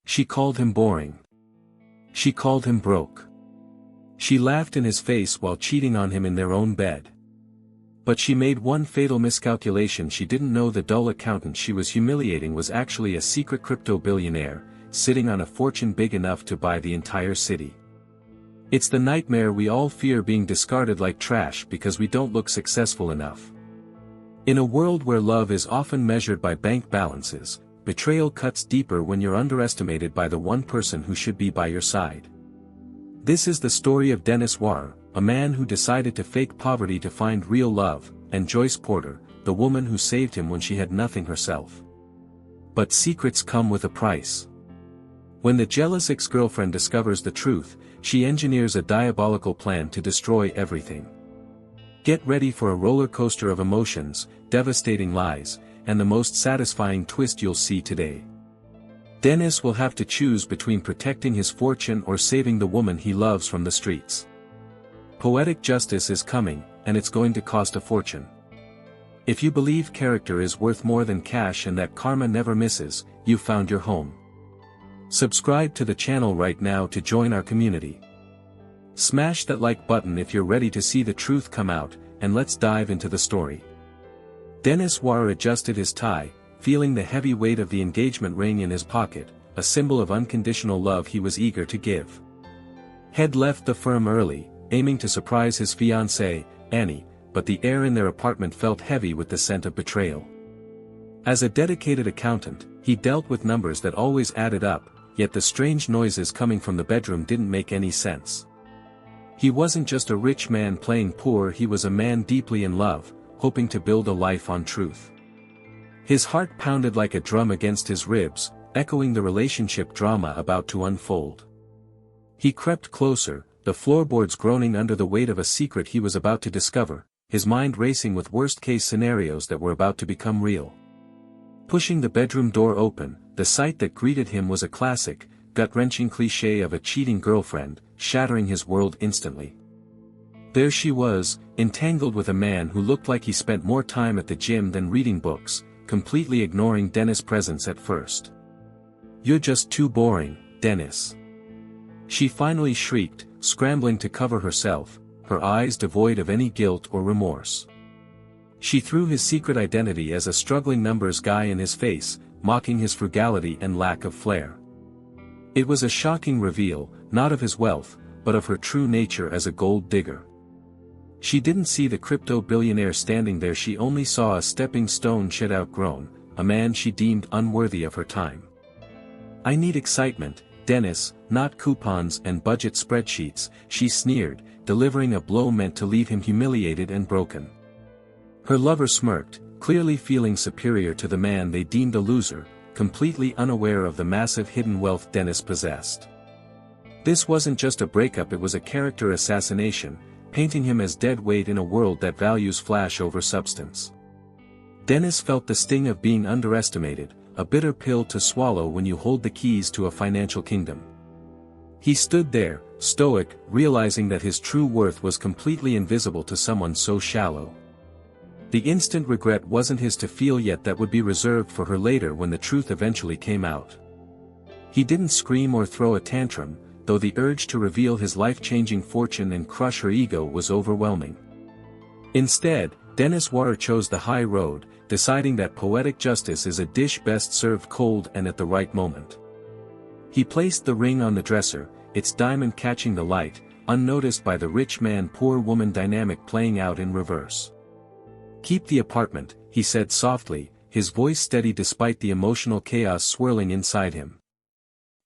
She called him boring. She called him broke. She laughed in his face while cheating on him in their own bed. But she made one fatal miscalculation. She didn't know the dull accountant she was humiliating was actually a secret crypto billionaire, sitting on a fortune big enough to buy the entire city. It's the nightmare we all fear, being discarded like trash because we don't look successful enough. In a world where love is often measured by bank balances, betrayal cuts deeper when you're underestimated by the one person who should be by your side. This is the story of Dennis Warr, a man who decided to fake poverty to find real love, and Joyce Porter, the woman who saved him when she had nothing herself. But secrets come with a price. When the jealous ex-girlfriend discovers the truth, she engineers a diabolical plan to destroy everything. Get ready for a roller coaster of emotions, devastating lies, and the most satisfying twist you'll see today. Dennis will have to choose between protecting his fortune or saving the woman he loves from the streets. Poetic justice is coming, and it's going to cost a fortune. If you believe character is worth more than cash and that karma never misses, you've found your home. Subscribe to the channel right now to join our community. Smash that like button if you're ready to see the truth come out, and let's dive into the story. Dennis Warr adjusted his tie, feeling the heavy weight of the engagement ring in his pocket, a symbol of unconditional love he was eager to give. Head left the firm early, aiming to surprise his fiancée, Annie, but the air in their apartment felt heavy with the scent of betrayal. As a dedicated accountant, he dealt with numbers that always added up, yet the strange noises coming from the bedroom didn't make any sense. He wasn't just a rich man playing poor, he was a man deeply in love, hoping to build a life on truth. His heart pounded like a drum against his ribs, echoing the relationship drama about to unfold. He crept closer, the floorboards groaning under the weight of a secret he was about to discover, his mind racing with worst-case scenarios that were about to become real. Pushing the bedroom door open, the sight that greeted him was a classic, gut-wrenching cliché of a cheating girlfriend, shattering his world instantly. There she was, entangled with a man who looked like he spent more time at the gym than reading books, completely ignoring Dennis' presence at first. "You're just too boring, Dennis." She finally shrieked, scrambling to cover herself, her eyes devoid of any guilt or remorse. She threw his secret identity as a struggling numbers guy in his face, mocking his frugality and lack of flair. It was a shocking reveal, not of his wealth, but of her true nature as a gold digger. She didn't see the crypto billionaire standing there, she only saw a stepping stone she'd outgrown, a man she deemed unworthy of her time. "I need excitement, Dennis, not coupons and budget spreadsheets," she sneered, delivering a blow meant to leave him humiliated and broken. Her lover smirked, clearly feeling superior to the man they deemed a loser, completely unaware of the massive hidden wealth Dennis possessed. This wasn't just a breakup, it was a character assassination, painting him as dead weight in a world that values flash over substance. Dennis felt the sting of being underestimated, a bitter pill to swallow when you hold the keys to a financial kingdom. He stood there, stoic, realizing that his true worth was completely invisible to someone so shallow. The instant regret wasn't his to feel yet, that would be reserved for her later when the truth eventually came out. He didn't scream or throw a tantrum, though the urge to reveal his life-changing fortune and crush her ego was overwhelming. Instead, Dennis Warr chose the high road, deciding that poetic justice is a dish best served cold and at the right moment. He placed the ring on the dresser, its diamond catching the light, unnoticed by the rich man-poor woman dynamic playing out in reverse. "Keep the apartment," he said softly, his voice steady despite the emotional chaos swirling inside him.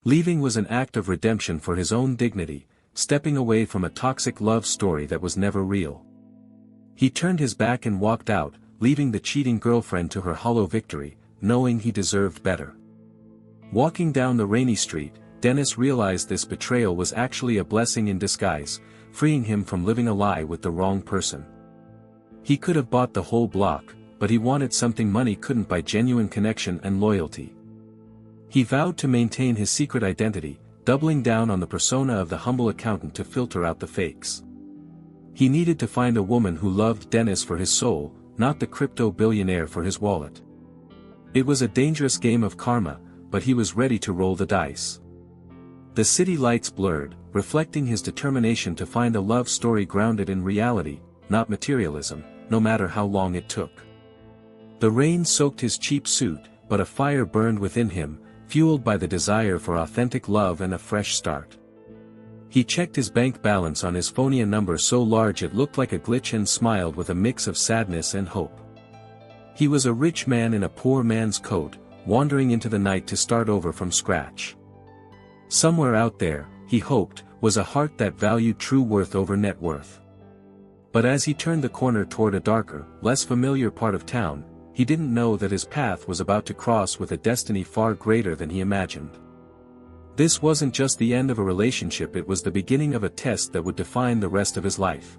Leaving was an act of redemption for his own dignity, stepping away from a toxic love story that was never real. He turned his back and walked out, leaving the cheating girlfriend to her hollow victory, knowing he deserved better. Walking down the rainy street, Dennis realized this betrayal was actually a blessing in disguise, freeing him from living a lie with the wrong person. He could have bought the whole block, but he wanted something money couldn't buy: genuine connection and loyalty. He vowed to maintain his secret identity, doubling down on the persona of the humble accountant to filter out the fakes. He needed to find a woman who loved Dennis for his soul, not the crypto billionaire for his wallet. It was a dangerous game of karma, but he was ready to roll the dice. The city lights blurred, reflecting his determination to find a love story grounded in reality, not materialism, no matter how long it took. The rain soaked his cheap suit, but a fire burned within him, fueled by the desire for authentic love and a fresh start. He checked his bank balance on his phony, a number so large it looked like a glitch, and smiled with a mix of sadness and hope. He was a rich man in a poor man's coat, wandering into the night to start over from scratch. Somewhere out there, he hoped, was a heart that valued true worth over net worth. But as he turned the corner toward a darker, less familiar part of town, he didn't know that his path was about to cross with a destiny far greater than he imagined. This wasn't just the end of a relationship, it was the beginning of a test that would define the rest of his life.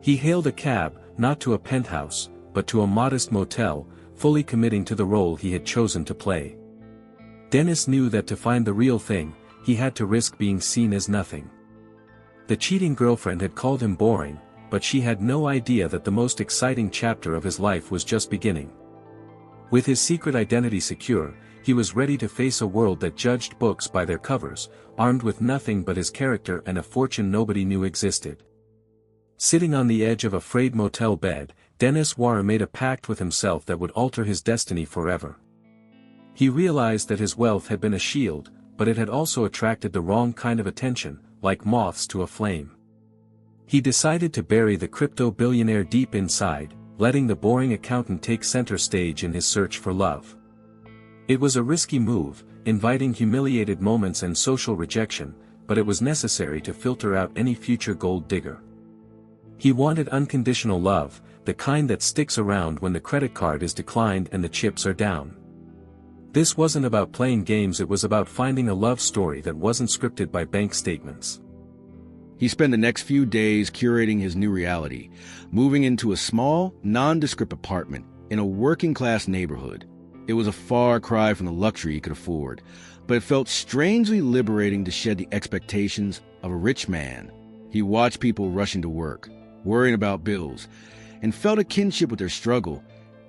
He hailed a cab, not to a penthouse, but to a modest motel, fully committing to the role he had chosen to play. Dennis knew that to find the real thing, he had to risk being seen as nothing. The cheating girlfriend had called him boring, but she had no idea that the most exciting chapter of his life was just beginning. With his secret identity secure, he was ready to face a world that judged books by their covers, armed with nothing but his character and a fortune nobody knew existed. Sitting on the edge of a frayed motel bed, Dennis Warren made a pact with himself that would alter his destiny forever. He realized that his wealth had been a shield, but it had also attracted the wrong kind of attention, like moths to a flame. He decided to bury the crypto billionaire deep inside, letting the boring accountant take center stage in his search for love. It was a risky move, inviting humiliated moments and social rejection, but it was necessary to filter out any future gold digger. He wanted unconditional love, the kind that sticks around when the credit card is declined and the chips are down. This wasn't about playing games, it was about finding a love story that wasn't scripted by bank statements. He spent the next few days curating his new reality, moving into a small, nondescript apartment in a working-class neighborhood. It was a far cry from the luxury he could afford, but it felt strangely liberating to shed the expectations of a rich man. He watched people rushing to work, worrying about bills, and felt a kinship with their struggle,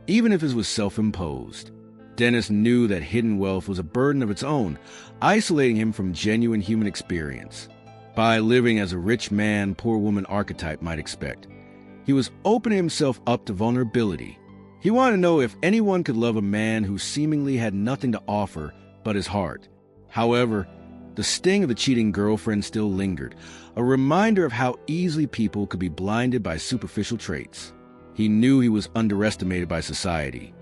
even if it was self-imposed. Dennis knew that hidden wealth was a burden of its own, isolating him from genuine human experience. By living as a rich man, poor woman archetype might expect, he was opening himself up to vulnerability. He wanted to know if anyone could love a man who seemingly had nothing to offer but his heart. However, the sting of the cheating girlfriend still lingered, a reminder of how easily people could be blinded by superficial traits. He knew he was underestimated by society,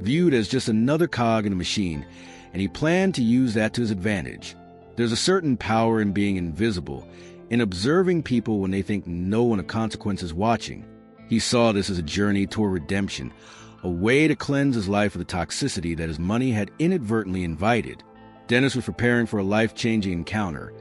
viewed as just another cog in a machine, and he planned to use that to his advantage. There's a certain power in being invisible, in observing people when they think no one of consequence is watching. He saw this as a journey toward redemption, a way to cleanse his life of the toxicity that his money had inadvertently invited. Dennis was preparing for a life-changing encounter,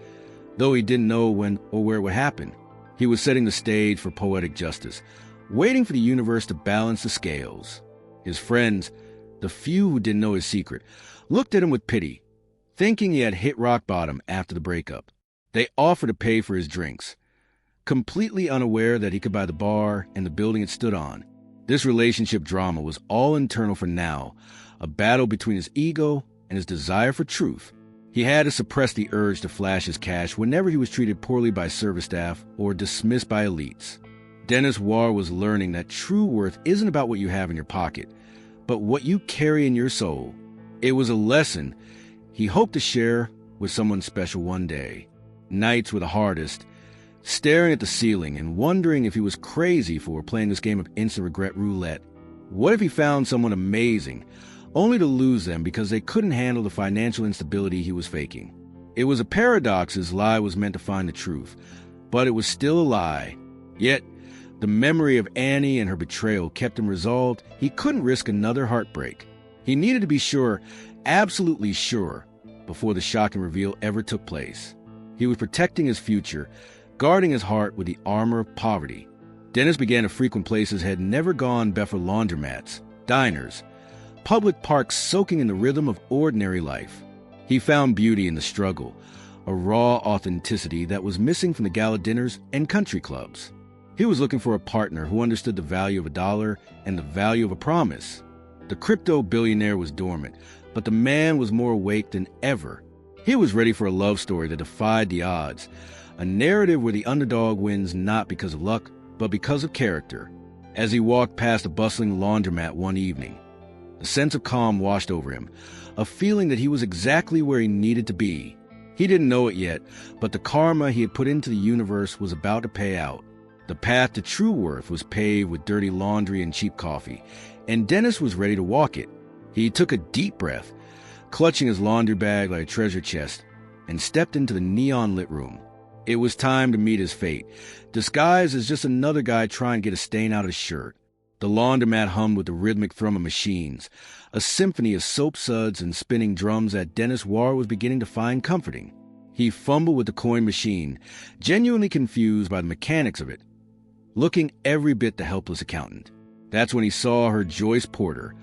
though he didn't know when or where it would happen. He was setting the stage for poetic justice, waiting for the universe to balance the scales. His friends, the few who didn't know his secret, looked at him with pity, thinking he had hit rock bottom after the breakup. They offered to pay for his drinks, completely unaware that he could buy the bar and the building it stood on. This relationship drama was all internal for now, a battle between his ego and his desire for truth. He had to suppress the urge to flash his cash whenever he was treated poorly by service staff or dismissed by elites. Dennis Warr was learning that true worth isn't about what you have in your pocket, but what you carry in your soul. It was a lesson he hoped to share with someone special one day. Nights were the hardest, staring at the ceiling and wondering if he was crazy for playing this game of instant regret roulette. What if he found someone amazing, only to lose them because they couldn't handle the financial instability he was faking? It was a paradox. His lie was meant to find the truth, but it was still a lie. Yet, the memory of Annie and her betrayal kept him resolved he couldn't risk another heartbreak. He needed to be sure, absolutely sure, before the shocking reveal ever took place. He was protecting his future, guarding his heart with the armor of poverty. Dennis began to frequent places he had never gone before: laundromats, diners, public parks soaking in the rhythm of ordinary life. He found beauty in the struggle, a raw authenticity that was missing from the gala dinners and country clubs. He was looking for a partner who understood the value of a dollar and the value of a promise. The crypto billionaire was dormant, But the man was more awake than ever. He was ready for a love story that defied the odds, a narrative where the underdog wins not because of luck, but because of character. As he walked past a bustling laundromat one evening, a sense of calm washed over him, a feeling that he was exactly where he needed to be. He didn't know it yet, but the karma he had put into the universe was about to pay out. The path to true worth was paved with dirty laundry and cheap coffee, and Dennis was ready to walk it. He took a deep breath, clutching his laundry bag like a treasure chest, and stepped into the neon-lit room. It was time to meet his fate, disguised as just another guy trying to get a stain out of his shirt. The laundromat hummed with the rhythmic thrum of machines, a symphony of soap suds and spinning drums that Dennis Warr was beginning to find comforting. He fumbled with the coin machine, genuinely confused by the mechanics of it, looking every bit the helpless accountant. That's when he saw her Joyce Porter,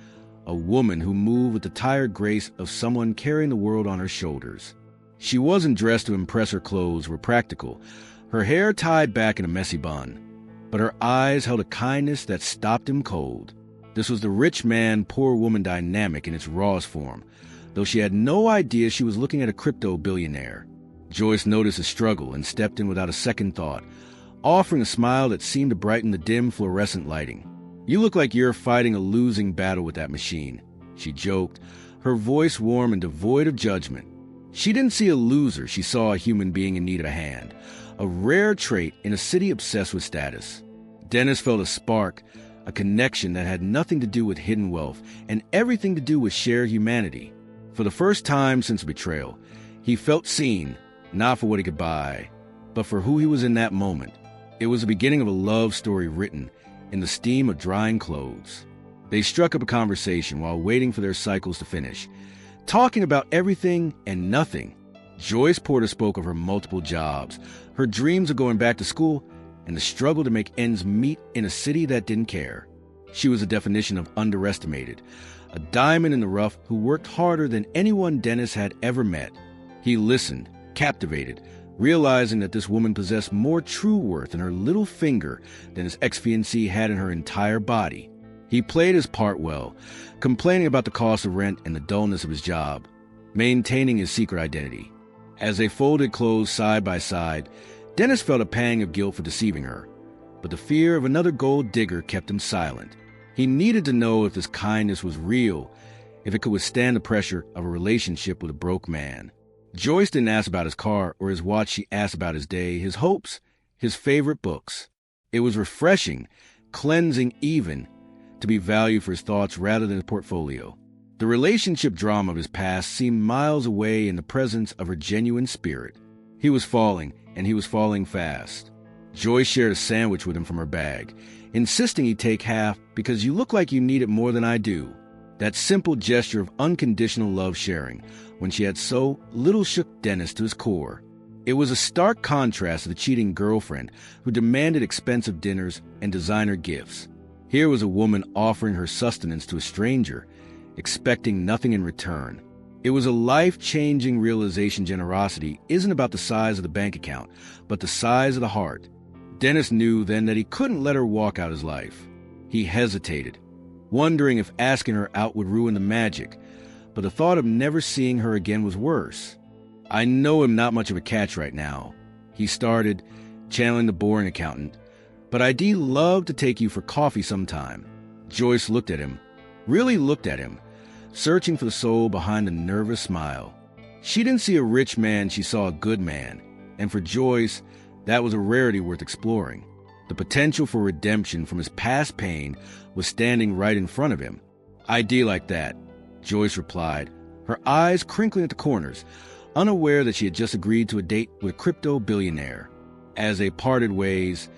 a woman who moved with the tired grace of someone carrying the world on her shoulders. She wasn't dressed to impress. Her clothes were practical, her hair tied back in a messy bun, but her eyes held a kindness that stopped him cold. This was the rich man, poor woman dynamic in its rawest form, though she had no idea she was looking at a crypto billionaire. Joyce noticed his struggle and stepped in without a second thought, offering a smile that seemed to brighten the dim fluorescent lighting. "You look like you're fighting a losing battle with that machine," she joked, her voice warm and devoid of judgment. She didn't see a loser, she saw a human being in need of a hand, a rare trait in a city obsessed with status. Dennis felt a spark, a connection that had nothing to do with hidden wealth and everything to do with shared humanity. For the first time since betrayal, he felt seen, not for what he could buy, but for who he was in that moment. It was the beginning of a love story written in the steam of drying clothes. They struck up a conversation while waiting for their cycles to finish, talking about everything and nothing. Joyce Porter spoke of her multiple jobs, her dreams of going back to school, and the struggle to make ends meet in a city that didn't care. She was a definition of underestimated, a diamond in the rough who worked harder than anyone Dennis had ever met. He listened, captivated, realizing that this woman possessed more true worth in her little finger than his ex-fiancée had in her entire body. He played his part well, complaining about the cost of rent and the dullness of his job, maintaining his secret identity. As they folded clothes side by side, Dennis felt a pang of guilt for deceiving her, but the fear of another gold digger kept him silent. He needed to know if this kindness was real, if it could withstand the pressure of a relationship with a broke man. Joyce didn't ask about his car or his watch. She asked about his day, his hopes, his favorite books. It was refreshing, cleansing even, to be valued for his thoughts rather than his portfolio. The relationship drama of his past seemed miles away in the presence of her genuine spirit. He was falling, and he was falling fast. Joyce shared a sandwich with him from her bag, insisting he take half because "you look like you need it more than I do." That simple gesture of unconditional love sharing, when she had so little, shook Dennis to his core. It was a stark contrast to the cheating girlfriend who demanded expensive dinners and designer gifts. Here was a woman offering her sustenance to a stranger, expecting nothing in return. It was a life-changing realization. Generosity isn't about the size of the bank account, but the size of the heart. Dennis knew then that he couldn't let her walk out his life. He hesitated, wondering if asking her out would ruin the magic, but the thought of never seeing her again was worse. "I know I'm not much of a catch right now," he started, channeling the boring accountant, "but I'd love to take you for coffee sometime." Joyce looked at him, really looked at him, searching for the soul behind the nervous smile. She didn't see a rich man, she saw a good man, and for Joyce, that was a rarity worth exploring. The potential for redemption from his past pain was standing right in front of him. "I'd like that," Joyce replied, her eyes crinkling at the corners, unaware that she had just agreed to a date with a crypto billionaire. As they parted ways,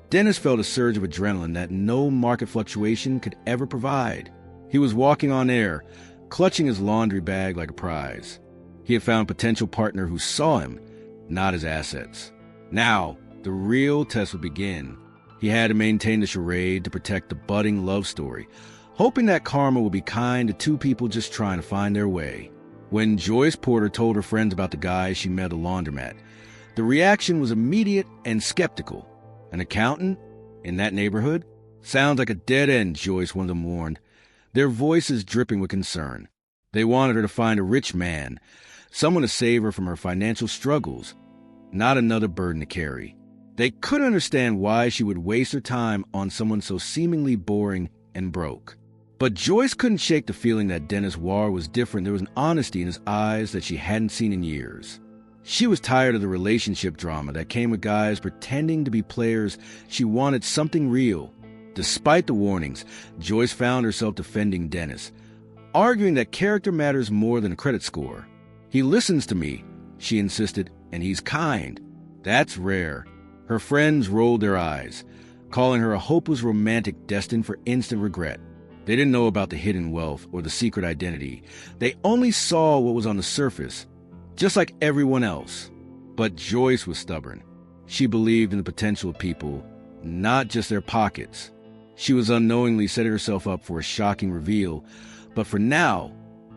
Dennis felt a surge of adrenaline that no market fluctuation could ever provide. He was walking on air, clutching his laundry bag like a prize. He had found a potential partner who saw him, not his assets. Now, the real test would begin. He had to maintain the charade to protect the budding love story, hoping that karma would be kind to two people just trying to find their way. When Joyce Porter told her friends about the guy she met at a laundromat, the reaction was immediate and skeptical. An accountant? In that neighborhood? Sounds like a dead end, Joyce, one of them warned, their voices dripping with concern. They wanted her to find a rich man, someone to save her from her financial struggles, not another burden to carry. They couldn't understand why she would waste her time on someone so seemingly boring and broke. But Joyce couldn't shake the feeling that Dennis Warr was different. There was an honesty in his eyes that she hadn't seen in years. She was tired of the relationship drama that came with guys pretending to be players. She wanted something real. Despite the warnings, Joyce found herself defending Dennis, arguing that character matters more than a credit score. "He listens to me," she insisted, "and he's kind." That's rare. Her friends rolled their eyes, calling her a hopeless romantic destined for instant regret. They didn't know about the hidden wealth or the secret identity. They only saw what was on the surface, just like everyone else. But Joyce was stubborn. She believed in the potential of people, not just their pockets. She was unknowingly setting herself up for a shocking reveal, but for now,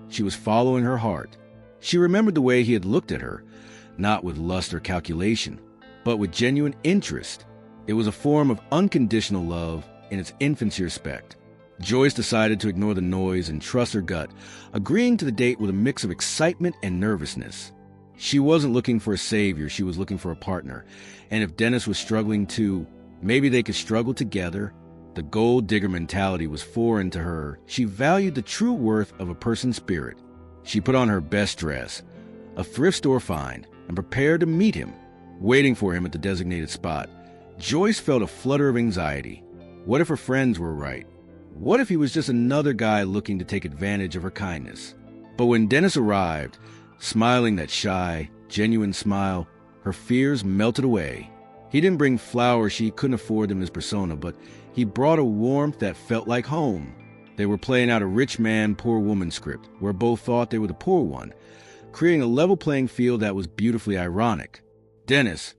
she was following her heart. She remembered the way he had looked at her, not with lust or calculation, but with genuine interest. It was a form of unconditional love in its infancy respect. Joyce decided to ignore the noise and trust her gut, agreeing to the date with a mix of excitement and nervousness. She wasn't looking for a savior, she was looking for a partner. And if Dennis was struggling too, maybe they could struggle together. The gold digger mentality was foreign to her. She valued the true worth of a person's spirit. She put on her best dress, a thrift store find, and prepared to meet him. Waiting for him at the designated spot, Joyce felt a flutter of anxiety. What if her friends were right? What if he was just another guy looking to take advantage of her kindness? But when Dennis arrived, smiling that shy, genuine smile, her fears melted away. He didn't bring flowers, she couldn't afford them as persona, but he brought a warmth that felt like home. They were playing out a rich man, poor woman script, where both thought they were the poor one, creating a level playing field that was beautifully ironic. Dennis,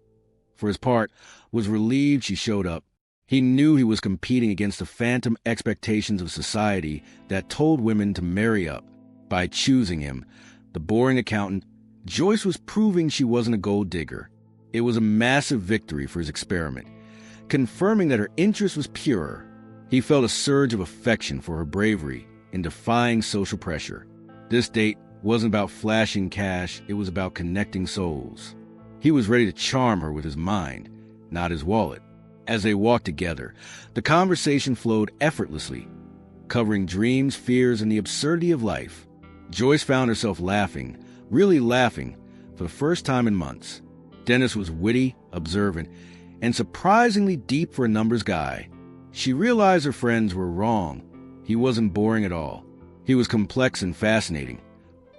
for his part, was relieved she showed up. He knew he was competing against the phantom expectations of society that told women to marry up. By choosing him, the boring accountant, Joyce was proving she wasn't a gold digger. It was a massive victory for his experiment, confirming that her interest was pure. He felt a surge of affection for her bravery in defying social pressure. This date wasn't about flashing cash, it was about connecting souls. He was ready to charm her with his mind, not his wallet. As they walked together, the conversation flowed effortlessly, covering dreams, fears, and the absurdity of life. Joyce found herself laughing, really laughing, for the first time in months. Dennis was witty, observant, and surprisingly deep for a numbers guy. She realized her friends were wrong. He wasn't boring at all. He was complex and fascinating,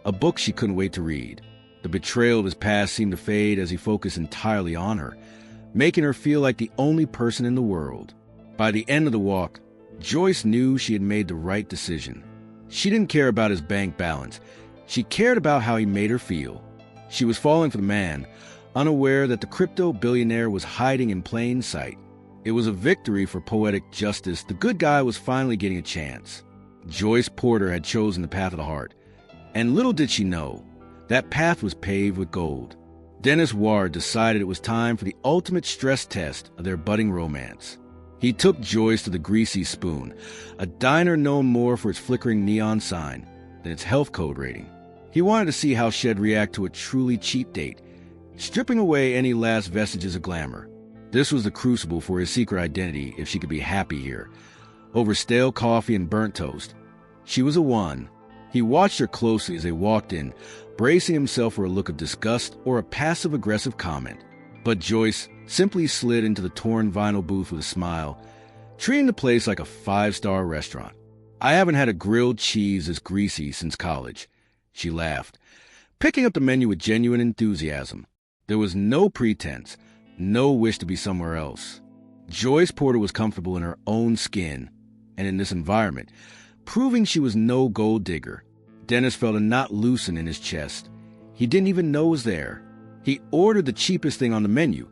a book she couldn't wait to read. The betrayal of his past seemed to fade as he focused entirely on her, making her feel like the only person in the world. By the end of the walk, Joyce knew she had made the right decision. She didn't care about his bank balance. She cared about how he made her feel. She was falling for the man, unaware that the crypto billionaire was hiding in plain sight. It was a victory for poetic justice. The good guy was finally getting a chance. Joyce Porter had chosen the path of the heart, and little did she know, that path was paved with gold. Dennis Warr decided it was time for the ultimate stress test of their budding romance. He took Joyce to the Greasy Spoon, a diner known more for its flickering neon sign than its health code rating. He wanted to see how she'd react to a truly cheap date, stripping away any last vestiges of glamour. This was the crucible for his secret identity if she could be happy here. Over stale coffee and burnt toast, she was a one. He watched her closely as they walked in, bracing himself for a look of disgust or a passive-aggressive comment. But Joyce simply slid into the torn vinyl booth with a smile, treating the place like a five-star restaurant. "I haven't had a grilled cheese this greasy since college," she laughed, picking up the menu with genuine enthusiasm. There was no pretense, no wish to be somewhere else. Joyce Porter was comfortable in her own skin and in this environment, proving she was no gold digger. Dennis felt a knot loosen in his chest. He didn't even know it was there. He ordered the cheapest thing on the menu,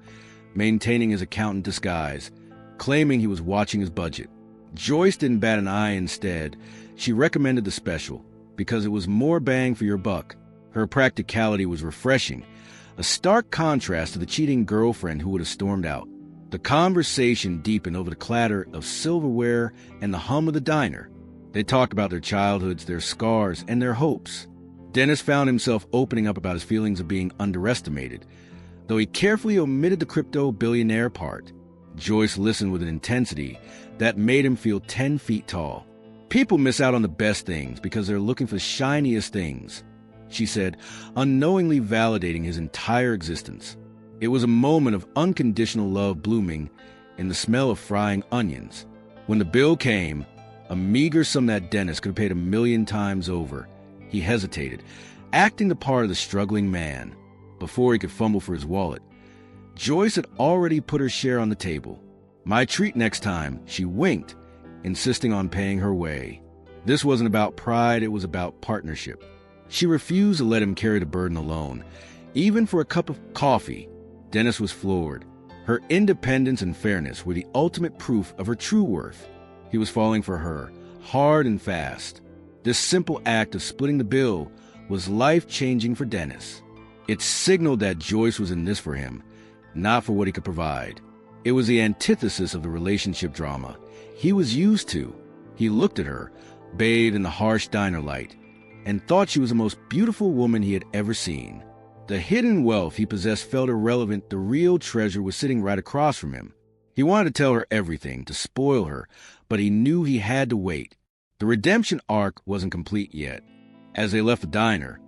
maintaining his accountant disguise, claiming he was watching his budget. Joyce didn't bat an eye. Instead, she recommended the special because it was more bang for your buck. Her practicality was refreshing, a stark contrast to the cheating girlfriend who would have stormed out. The conversation deepened over the clatter of silverware and the hum of the diner. They talked about their childhoods, their scars, and their hopes. Dennis found himself opening up about his feelings of being underestimated, though he carefully omitted the crypto billionaire part. Joyce listened with an intensity that made him feel 10 feet tall. People miss out on the best things because they're looking for the shiniest things, she said, unknowingly validating his entire existence. It was a moment of unconditional love blooming in the smell of frying onions. When the bill came, a meager sum that Dennis could have paid 1,000,000 times over, he hesitated, acting the part of the struggling man. Before he could fumble for his wallet, Joyce had already put her share on the table. "My treat next time," she winked, insisting on paying her way. This wasn't about pride, it was about partnership. She refused to let him carry the burden alone, even for a cup of coffee. Dennis was floored. Her independence and fairness were the ultimate proof of her true worth. He was falling for her, hard and fast. This simple act of splitting the bill was life-changing for Dennis. It signaled that Joyce was in this for him, not for what he could provide. It was the antithesis of the relationship drama he was used to. He looked at her, bathed in the harsh diner light, and thought she was the most beautiful woman he had ever seen. The hidden wealth he possessed felt irrelevant. The real treasure was sitting right across from him. He wanted to tell her everything, to spoil her, but he knew he had to wait. The redemption arc wasn't complete yet. As they left the diner,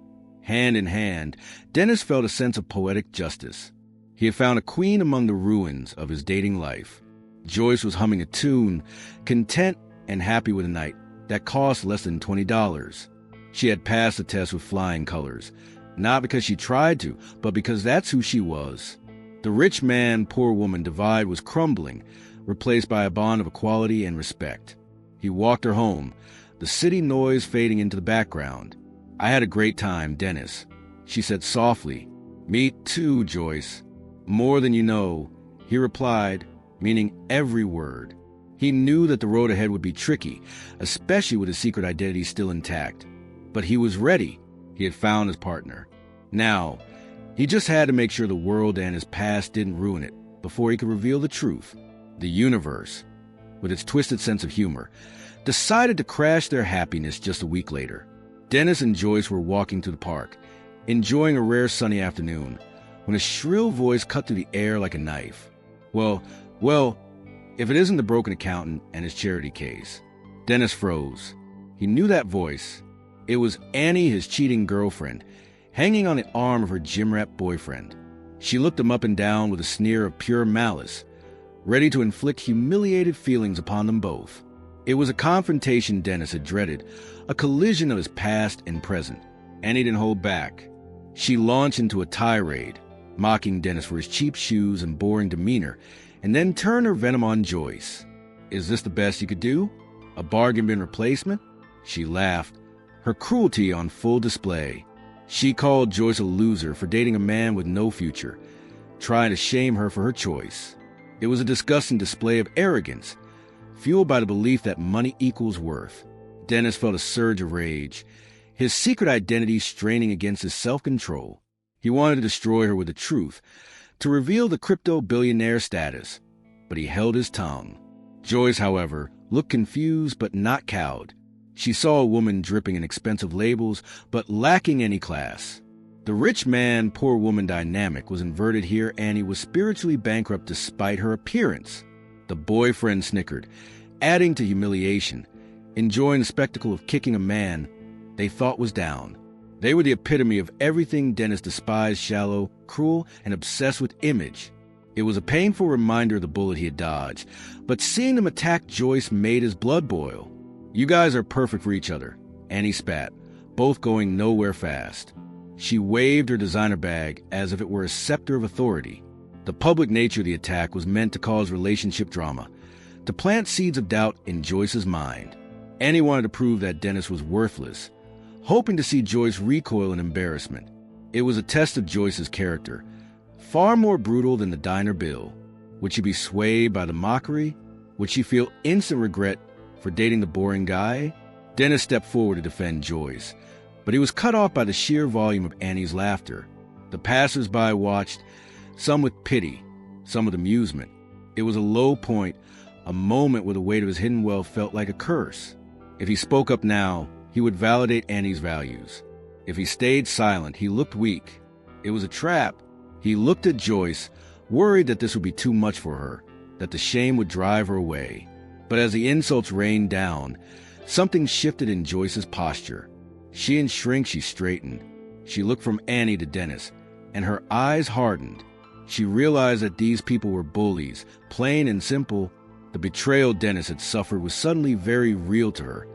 hand in hand, Dennis felt a sense of poetic justice. He had found a queen among the ruins of his dating life. Joyce was humming a tune, content and happy with a night that cost less than $20. She had passed the test with flying colors, not because she tried to, but because that's who she was. The rich man, poor woman divide was crumbling, replaced by a bond of equality and respect. He walked her home, the city noise fading into the background. "I had a great time, Dennis," she said softly. "Me too, Joyce. More than you know," he replied, meaning every word. He knew that the road ahead would be tricky, especially with his secret identity still intact. But he was ready. He had found his partner. Now, he just had to make sure the world and his past didn't ruin it before he could reveal the truth. The universe, with its twisted sense of humor, decided to crash their happiness just a week later. Dennis and Joyce were walking through the park, enjoying a rare sunny afternoon, when a shrill voice cut through the air like a knife. Well, if it isn't the broken accountant and his charity case. Dennis froze. He knew that voice. It was Annie, his cheating girlfriend, hanging on the arm of her gym rat boyfriend. She looked him up and down with a sneer of pure malice, ready to inflict humiliated feelings upon them both. It was a confrontation Dennis had dreaded, a collision of his past and present. Annie didn't hold back. She launched into a tirade, mocking Dennis for his cheap shoes and boring demeanor, and then turned her venom on Joyce. "Is this the best you could do? A bargain bin replacement?" She laughed, her cruelty on full display. She called Joyce a loser for dating a man with no future, trying to shame her for her choice. It was a disgusting display of arrogance, fueled by the belief that money equals worth. Dennis felt a surge of rage, his secret identity straining against his self-control. He wanted to destroy her with the truth, to reveal the crypto billionaire status, but he held his tongue. Joyce, however, looked confused but not cowed. She saw a woman dripping in expensive labels, but lacking any class. The rich man, poor woman dynamic was inverted here. Annie was spiritually bankrupt despite her appearance. The boyfriend snickered, adding to humiliation, enjoying the spectacle of kicking a man they thought was down. They were the epitome of everything Dennis despised: shallow, cruel, and obsessed with image. It was a painful reminder of the bullet he had dodged, but seeing them attack Joyce made his blood boil. "You guys are perfect for each other," Annie spat, both going nowhere fast. She waved her designer bag as if it were a scepter of authority. The public nature of the attack was meant to cause relationship drama, to plant seeds of doubt in Joyce's mind. Annie wanted to prove that Dennis was worthless, hoping to see Joyce recoil in embarrassment. It was a test of Joyce's character, far more brutal than the diner bill. Would she be swayed by the mockery? Would she feel instant regret for dating the boring guy? Dennis stepped forward to defend Joyce, but he was cut off by the sheer volume of Annie's laughter. The passers-by watched, some with pity, some with amusement. It was a low point, a moment where the weight of his hidden wealth felt like a curse. If he spoke up now, he would validate Annie's values. If he stayed silent, he looked weak. It was a trap. He looked at Joyce, worried that this would be too much for her, that the shame would drive her away. But as the insults rained down, something shifted in Joyce's posture. She didn't shrink, she straightened. She looked from Annie to Dennis, and her eyes hardened. She realized that these people were bullies, plain and simple. The betrayal Dennis had suffered was suddenly very real to her,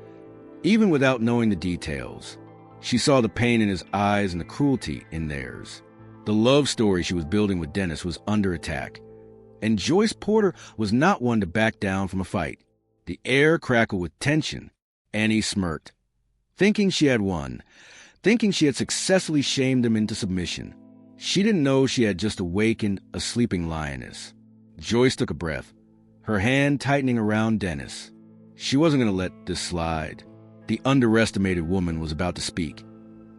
even without knowing the details. She saw the pain in his eyes and the cruelty in theirs. The love story she was building with Dennis was under attack, and Joyce Porter was not one to back down from a fight. The air crackled with tension. Annie smirked, thinking she had won, thinking she had successfully shamed him into submission. She didn't know she had just awakened a sleeping lioness. Joyce took a breath, her hand tightening around Dennis. She wasn't going to let this slide. The underestimated woman was about to speak,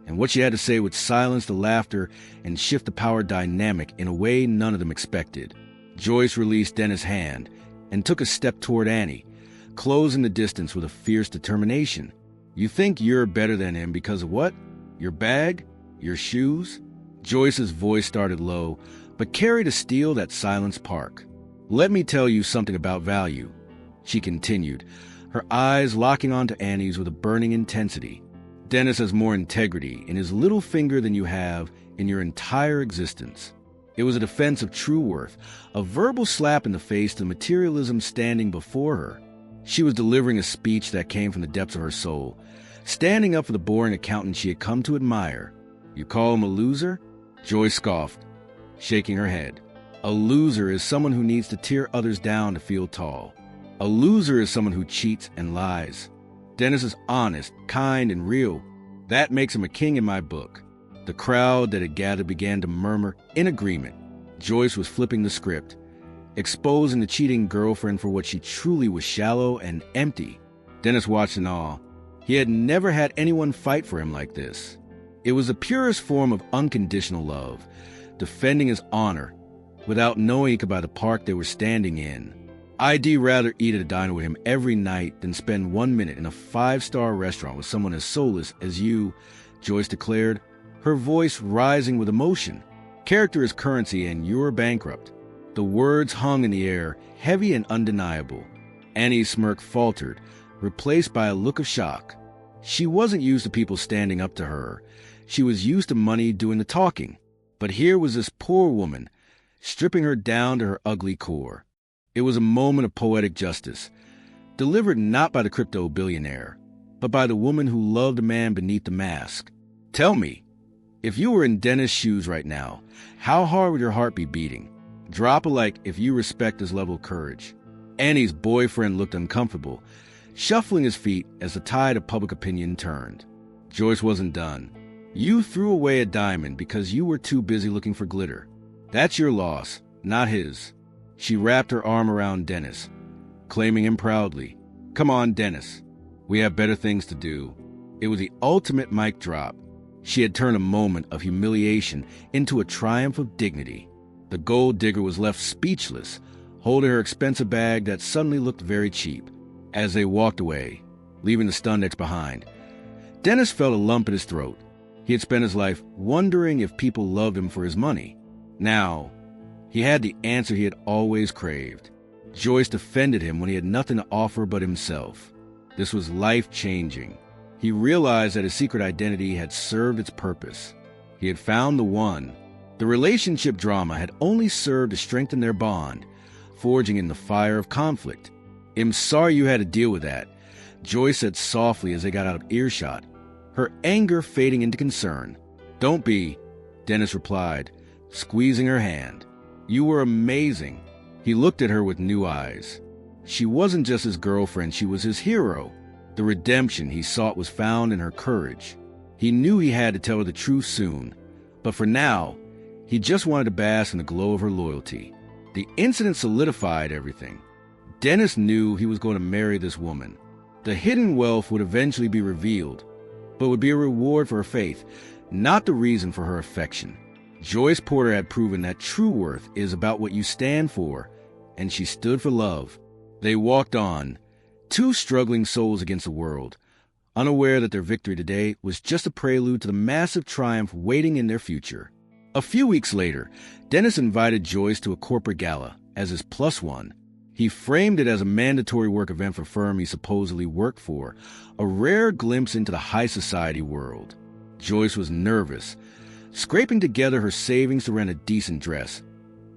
and what she had to say would silence the laughter and shift the power dynamic in a way none of them expected. Joyce released Dennis' hand and took a step toward Annie, closing the distance with a fierce determination. You think you're better than him because of what? Your bag? Your shoes? Joyce's voice started low, but carried a steel that silenced Park. Let me tell you something about value, she continued, her eyes locking onto Annie's with a burning intensity. Dennis has more integrity in his little finger than you have in your entire existence. It was a defense of true worth, a verbal slap in the face to the materialism standing before her. She was delivering a speech that came from the depths of her soul, standing up for the boring accountant she had come to admire. You call him a loser? Joyce scoffed, shaking her head. A loser is someone who needs to tear others down to feel tall. A loser is someone who cheats and lies. Dennis is honest, kind, and real. That makes him a king in my book. The crowd that had gathered began to murmur in agreement. Joyce was flipping the script, exposing the cheating girlfriend for what she truly was, shallow and empty. Dennis watched in awe. He had never had anyone fight for him like this. It was the purest form of unconditional love, defending his honor without knowing he could buy the park they were standing in. I'd rather eat at a diner with him every night than spend 1 minute in a 5-star restaurant with someone as soulless as you, Joyce declared, her voice rising with emotion. Character is currency and you're bankrupt. The words hung in the air, heavy and undeniable. Annie's smirk faltered, replaced by a look of shock. She wasn't used to people standing up to her. She was used to money doing the talking. But here was this poor woman, stripping her down to her ugly core. It was a moment of poetic justice, delivered not by the crypto billionaire, but by the woman who loved a man beneath the mask. Tell me, if you were in Dennis' shoes right now, how hard would your heart be beating? Drop a like if you respect his level of courage. Annie's boyfriend looked uncomfortable, shuffling his feet as the tide of public opinion turned. Joyce wasn't done. You threw away a diamond because you were too busy looking for glitter. That's your loss, not his. She wrapped her arm around Dennis, claiming him proudly. Come on, Dennis. We have better things to do. It was the ultimate mic drop. She had turned a moment of humiliation into a triumph of dignity. The gold digger was left speechless, holding her expensive bag that suddenly looked very cheap. As they walked away, leaving the stunned ex behind, Dennis felt a lump in his throat. He had spent his life wondering if people loved him for his money. Now, he had the answer he had always craved. Joyce defended him when he had nothing to offer but himself. This was life-changing. He realized that his secret identity had served its purpose. He had found the one. The relationship drama had only served to strengthen their bond, forging in the fire of conflict. I'm sorry you had to deal with that, Joyce said softly as they got out of earshot, her anger fading into concern. Don't be, Dennis replied, squeezing her hand. You were amazing. He looked at her with new eyes. She wasn't just his girlfriend, she was his hero. The redemption he sought was found in her courage. He knew he had to tell her the truth soon, but for now, he just wanted to bask in the glow of her loyalty. The incident solidified everything. Dennis knew he was going to marry this woman. The hidden wealth would eventually be revealed, but would be a reward for her faith, not the reason for her affection. Joyce Porter had proven that true worth is about what you stand for, and she stood for love. They walked on, Two struggling souls against the world, unaware that their victory today was just a prelude to the massive triumph waiting in their future. A few weeks later, Dennis invited Joyce to a corporate gala as his plus one. He framed it as a mandatory work event for the firm he supposedly worked for, a rare glimpse into the high society world. Joyce was nervous, scraping together her savings to rent a decent dress,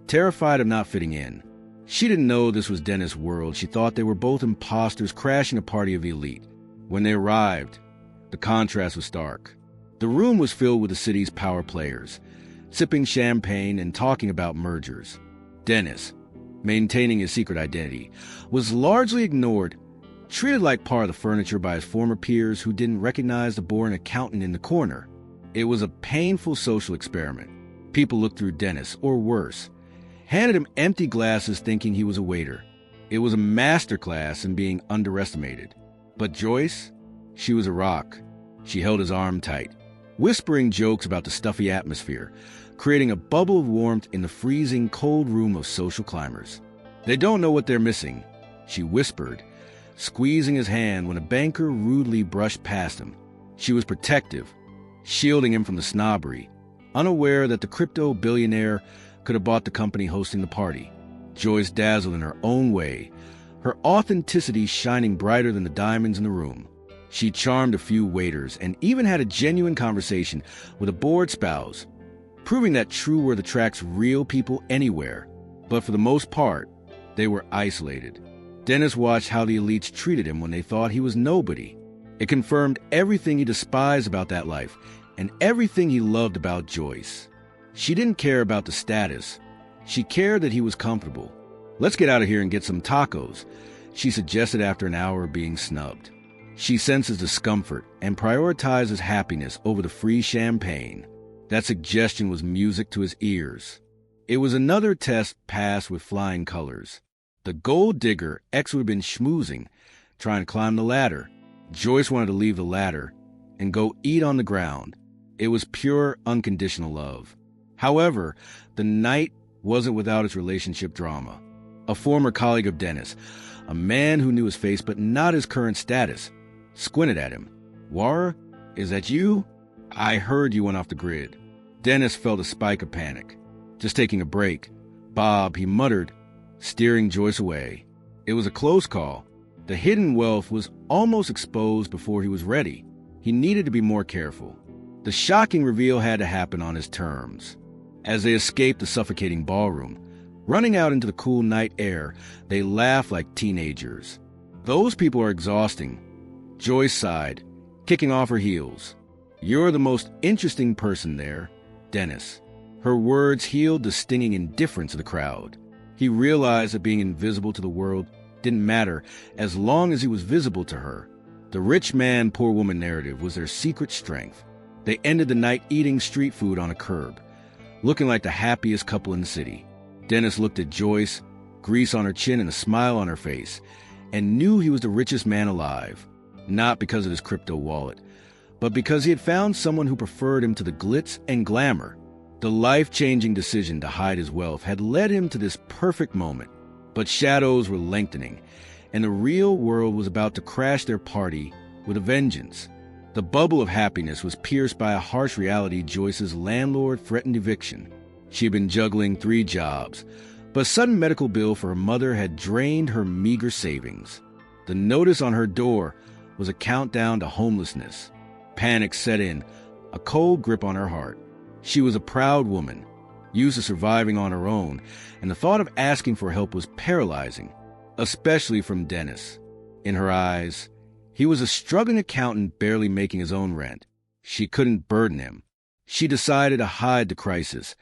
terrified of not fitting in. She didn't know this was Dennis' world. She thought they were both imposters crashing a party of the elite. When they arrived, the contrast was stark. The room was filled with the city's power players, sipping champagne and talking about mergers. Dennis, maintaining his secret identity, was largely ignored, treated like part of the furniture by his former peers who didn't recognize the boring accountant in the corner. It was a painful social experiment. People looked through Dennis, or worse, handed him empty glasses thinking he was a waiter. It was a masterclass in being underestimated. But Joyce, she was a rock. She held his arm tight, whispering jokes about the stuffy atmosphere, creating a bubble of warmth in the freezing cold room of social climbers. "They don't know what they're missing," she whispered, squeezing his hand when a banker rudely brushed past him. She was protective, shielding him from the snobbery, unaware that the crypto billionaire could have bought the company hosting the party. Joyce dazzled in her own way, her authenticity shining brighter than the diamonds in the room. She charmed a few waiters and even had a genuine conversation with a bored spouse, proving that true worth attracts real people anywhere. But for the most part, they were isolated. Dennis watched how the elites treated him when they thought he was nobody. It confirmed everything he despised about that life and everything he loved about Joyce. She didn't care about the status. She cared that he was comfortable. "Let's get out of here and get some tacos," she suggested after an hour of being snubbed. She senses discomfort and prioritizes happiness over the free champagne. That suggestion was music to his ears. It was another test passed with flying colors. The gold digger X would have been schmoozing, trying to climb the ladder. Joyce wanted to leave the ladder and go eat on the ground. It was pure, unconditional love. However, the night wasn't without its relationship drama. A former colleague of Dennis, a man who knew his face but not his current status, squinted at him. "Wara, is that you? I heard you went off the grid." Dennis felt a spike of panic. "Just taking a break. Bob," he muttered, steering Joyce away. It was a close call. The hidden wealth was almost exposed before he was ready. He needed to be more careful. The shocking reveal had to happen on his terms. As they escaped the suffocating ballroom, running out into the cool night air, they laughed like teenagers. "Those people are exhausting," Joyce sighed, kicking off her heels. "You're the most interesting person there, Dennis." Her words healed the stinging indifference of the crowd. He realized that being invisible to the world didn't matter as long as he was visible to her. The rich man, poor woman narrative was their secret strength. They ended the night eating street food on a curb, looking like the happiest couple in the city. Dennis looked at Joyce, grease on her chin and a smile on her face, and knew he was the richest man alive, not because of his crypto wallet, but because he had found someone who preferred him to the glitz and glamour. The life-changing decision to hide his wealth had led him to this perfect moment, but shadows were lengthening, and the real world was about to crash their party with a vengeance. The bubble of happiness was pierced by a harsh reality. Joyce's landlord threatened eviction. She had been juggling 3 jobs, but a sudden medical bill for her mother had drained her meager savings. The notice on her door was a countdown to homelessness. Panic set in, a cold grip on her heart. She was a proud woman, used to surviving on her own, and the thought of asking for help was paralyzing, especially from Dennis. In her eyes, he was a struggling accountant barely making his own rent. She couldn't burden him. She decided to hide the crisis,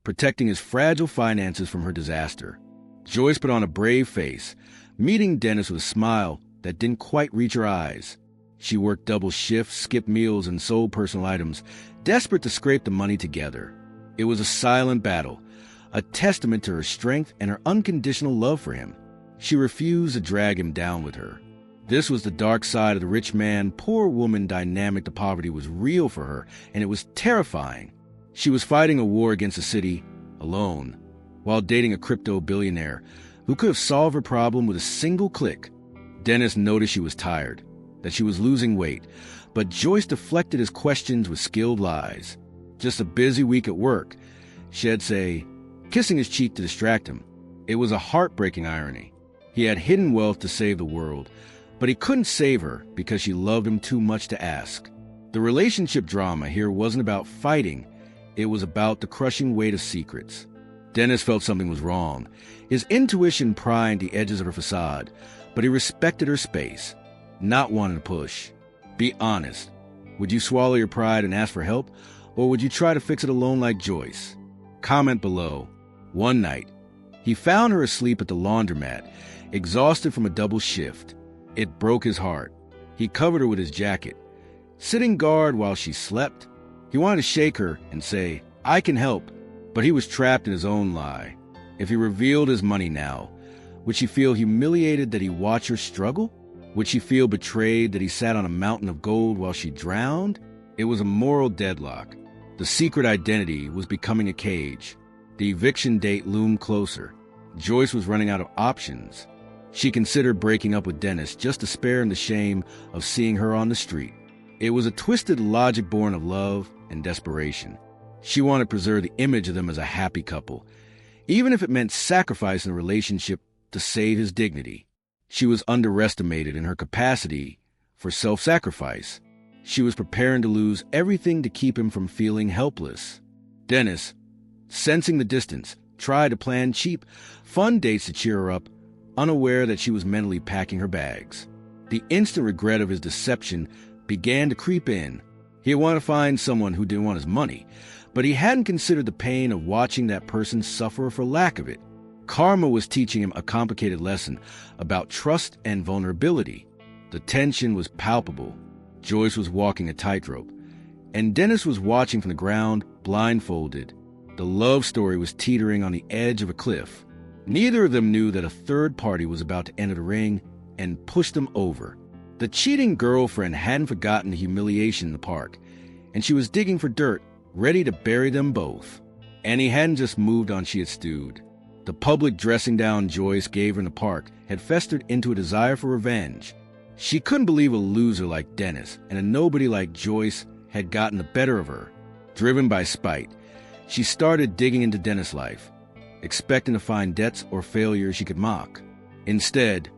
protecting his fragile finances from her disaster. Joyce put on a brave face, meeting Dennis with a smile that didn't quite reach her eyes. She worked double shifts, skipped meals, and sold personal items, desperate to scrape the money together. It was a silent battle, a testament to her strength and her unconditional love for him. She refused to drag him down with her. This was the dark side of the rich man, poor woman dynamic. The poverty was real for her, and it was terrifying. She was fighting a war against the city, alone, while dating a crypto billionaire who could have solved her problem with a single click. Dennis noticed she was tired, that she was losing weight, but Joyce deflected his questions with skilled lies. Just a busy week at work, she'd say, kissing his cheek to distract him. It was a heartbreaking irony. He had hidden wealth to save the world, but he couldn't save her because she loved him too much to ask. The relationship drama here wasn't about fighting, it was about the crushing weight of secrets. Dennis felt something was wrong. His intuition pried the edges of her facade, but he respected her space, not wanting to push. Be honest. Would you swallow your pride and ask for help, or would you try to fix it alone like Joyce? Comment below. One night, he found her asleep at the laundromat, exhausted from a double shift. It broke his heart. He covered her with his jacket. Sitting guard while she slept, he wanted to shake her and say, "I can help," but he was trapped in his own lie. If he revealed his money now, would she feel humiliated that he watched her struggle? Would she feel betrayed that he sat on a mountain of gold while she drowned? It was a moral deadlock. The secret identity was becoming a cage. The eviction date loomed closer. Joyce was running out of options. She considered breaking up with Dennis just to spare him the shame of seeing her on the street. It was a twisted logic born of love and desperation. She wanted to preserve the image of them as a happy couple, even if it meant sacrificing the relationship to save his dignity. She was underestimated in her capacity for self-sacrifice. She was preparing to lose everything to keep him from feeling helpless. Dennis, sensing the distance, tried to plan cheap, fun dates to cheer her up, unaware that she was mentally packing her bags. The instant regret of his deception began to creep in. He wanted to find someone who didn't want his money, but he hadn't considered the pain of watching that person suffer for lack of it. Karma was teaching him a complicated lesson about trust and vulnerability. The tension was palpable. Joyce was walking a tightrope, and Dennis was watching from the ground, blindfolded. The love story was teetering on the edge of a cliff. Neither of them knew that a third party was about to enter the ring and push them over. The cheating girlfriend hadn't forgotten the humiliation in the park, and she was digging for dirt, ready to bury them both. And he hadn't just moved on, she had stewed. The public dressing down Joyce gave her in the park had festered into a desire for revenge. She couldn't believe a loser like Dennis and a nobody like Joyce had gotten the better of her. Driven by spite, she started digging into Dennis' life, expecting to find debts or failures she could mock. Instead,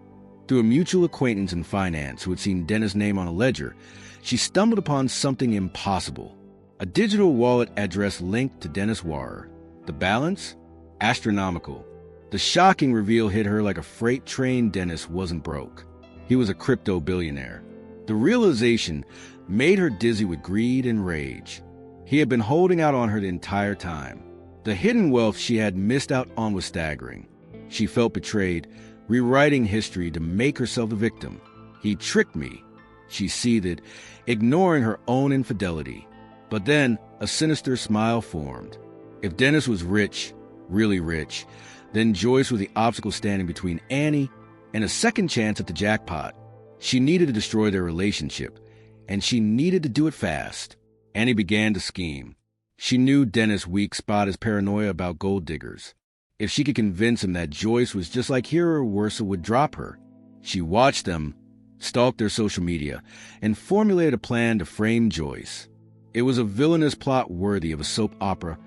through a mutual acquaintance in finance who had seen Dennis' name on a ledger, she stumbled upon something impossible. A digital wallet address linked to Dennis' wire. The balance? Astronomical. The shocking reveal hit her like a freight train. Dennis wasn't broke. He was a crypto billionaire. The realization made her dizzy with greed and rage. He had been holding out on her the entire time. The hidden wealth she had missed out on was staggering. She felt betrayed, rewriting history to make herself the victim. He tricked me, she seethed, ignoring her own infidelity. But then a sinister smile formed. If Dennis was rich, really rich, then Joyce was the obstacle standing between Annie and a second chance at the jackpot. She needed to destroy their relationship, and she needed to do it fast. Annie began to scheme. She knew Dennis' weak spot is paranoia about gold diggers. If she could convince him that Joyce was just like her, Ursa would drop her. She watched them, stalked their social media, and formulated a plan to frame Joyce. It was a villainous plot worthy of a soap opera,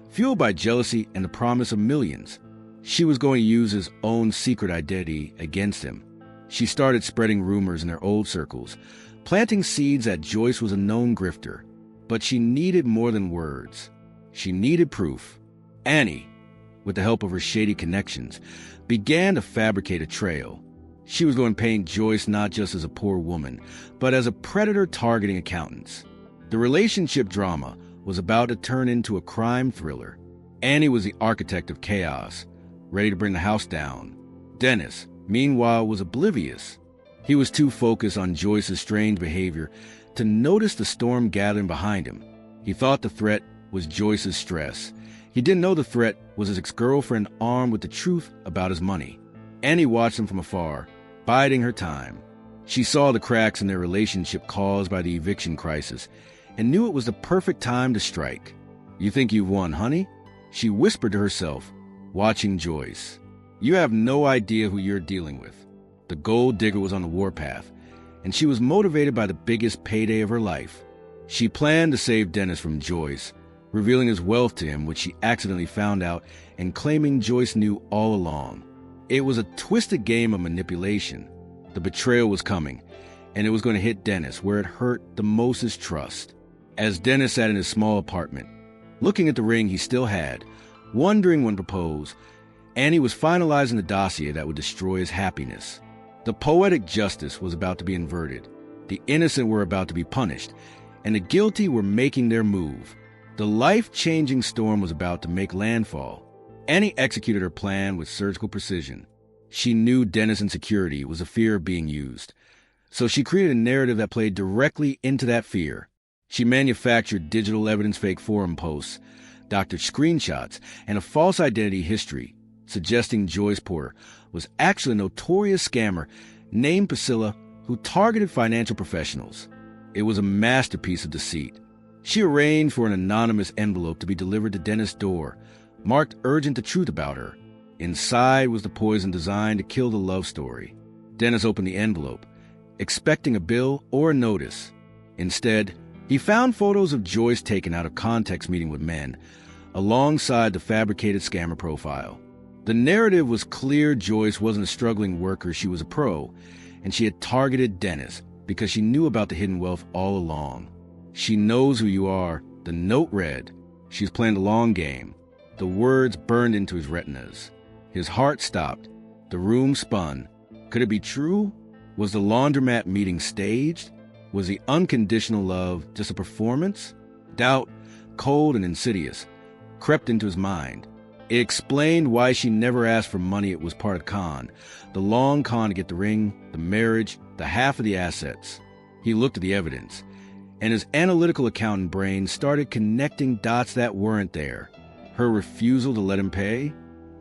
fueled by jealousy and the promise of millions. She was going to use his own secret identity against him. She started spreading rumors in their old circles, planting seeds that Joyce was a known grifter. But she needed more than words. She needed proof. Annie, with the help of her shady connections, began to fabricate a trail. She was going to paint Joyce not just as a poor woman, but as a predator targeting accountants. The relationship drama was about to turn into a crime thriller. Annie was the architect of chaos, ready to bring the house down. Dennis, meanwhile, was oblivious. He was too focused on Joyce's strange behavior to notice the storm gathering behind him. He thought the threat was Joyce's stress. He didn't know the threat was his ex-girlfriend armed with the truth about his money. Annie watched him from afar, biding her time. She saw the cracks in their relationship caused by the eviction crisis and knew it was the perfect time to strike. "You think you've won, honey?" she whispered to herself, watching Joyce. "You have no idea who you're dealing with." The gold digger was on the warpath, and she was motivated by the biggest payday of her life. She planned to save Dennis from Joyce, revealing his wealth to him, which she accidentally found out, and claiming Joyce knew all along. It was a twisted game of manipulation. The betrayal was coming, and it was going to hit Dennis where it hurt the most: his trust. As Dennis sat in his small apartment, looking at the ring he still had, wondering when to propose, Annie was finalizing the dossier that would destroy his happiness. The poetic justice was about to be inverted. The innocent were about to be punished, and the guilty were making their move. The life-changing storm was about to make landfall. Annie executed her plan with surgical precision. She knew Dennis' insecurity was a fear of being used, so she created a narrative that played directly into that fear. She manufactured digital evidence fake forum posts, doctored screenshots, and a false identity history, suggesting Joyce Porter was actually a notorious scammer named Priscilla who targeted financial professionals. It was a masterpiece of deceit. She arranged for an anonymous envelope to be delivered to Dennis' door, marked urgent the truth about her. Inside was the poison designed to kill the love story. Dennis opened the envelope, expecting a bill or a notice. Instead, he found photos of Joyce taken out of context meeting with men, alongside the fabricated scammer profile. The narrative was clear: Joyce wasn't a struggling worker, she was a pro, and she had targeted Dennis because she knew about the hidden wealth all along. "She knows who you are," the note read. "She's playing the long game." The words burned into his retinas. His heart stopped. The room spun. Could it be true? Was the laundromat meeting staged? Was the unconditional love just a performance? Doubt, cold and insidious, crept into his mind. It explained why she never asked for money. It was part of the con. The long con to get the ring, the marriage, the half of the assets. He looked at the evidence, and his analytical accountant brain started connecting dots that weren't there. Her refusal to let him pay?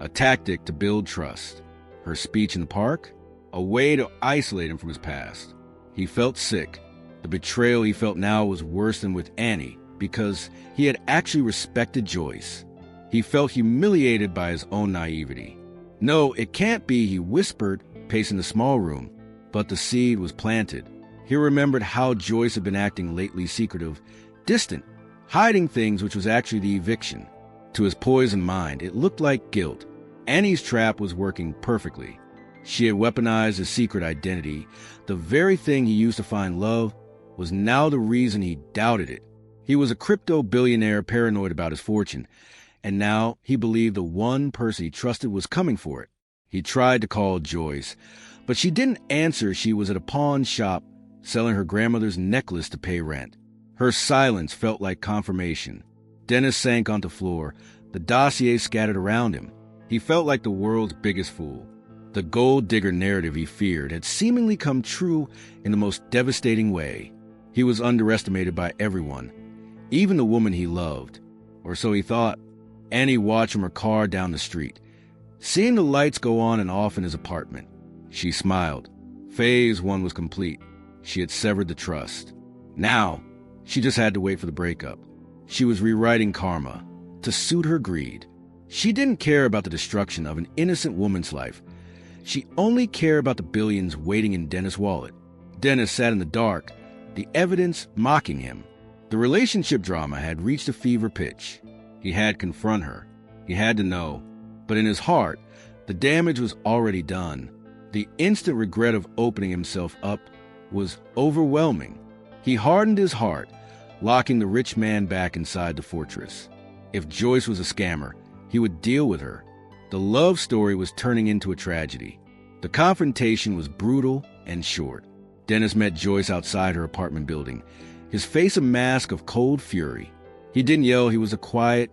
A tactic to build trust. Her speech in the park? A way to isolate him from his past. He felt sick. The betrayal he felt now was worse than with Annie, because he had actually respected Joyce. He felt humiliated by his own naivety. "No, it can't be," he whispered, pacing the small room. But the seed was planted. He remembered how Joyce had been acting lately, secretive, distant, hiding things, which was actually the eviction. To his poisoned mind, it looked like guilt. Annie's trap was working perfectly. She had weaponized his secret identity. The very thing he used to find love was now the reason he doubted it. He was a crypto billionaire, paranoid about his fortune, and now he believed the one person he trusted was coming for it. He tried to call Joyce, but she didn't answer. She was at a pawn shop selling her grandmother's necklace to pay rent. Her silence felt like confirmation. Dennis sank onto the floor, the dossier scattered around him. He felt like the world's biggest fool. The gold digger narrative he feared had seemingly come true in the most devastating way. He was underestimated by everyone, even the woman he loved. Or so he thought. Annie watched from her car down the street, seeing the lights go on and off in his apartment. She smiled. Phase 1 was complete. She had severed the trust. Now, she just had to wait for the breakup. She was rewriting karma to suit her greed. She didn't care about the destruction of an innocent woman's life. She only cared about the billions waiting in Dennis' wallet. Dennis sat in the dark, the evidence mocking him. The relationship drama had reached a fever pitch. He had to confront her. He had to know. But in his heart, the damage was already done. The instant regret of opening himself up was overwhelming. He hardened his heart, locking the rich man back inside the fortress. If Joyce was a scammer, he would deal with her. The love story was turning into a tragedy. The confrontation was brutal and short. Dennis met Joyce outside her apartment building, his face a mask of cold fury. He didn't yell. He was a quiet,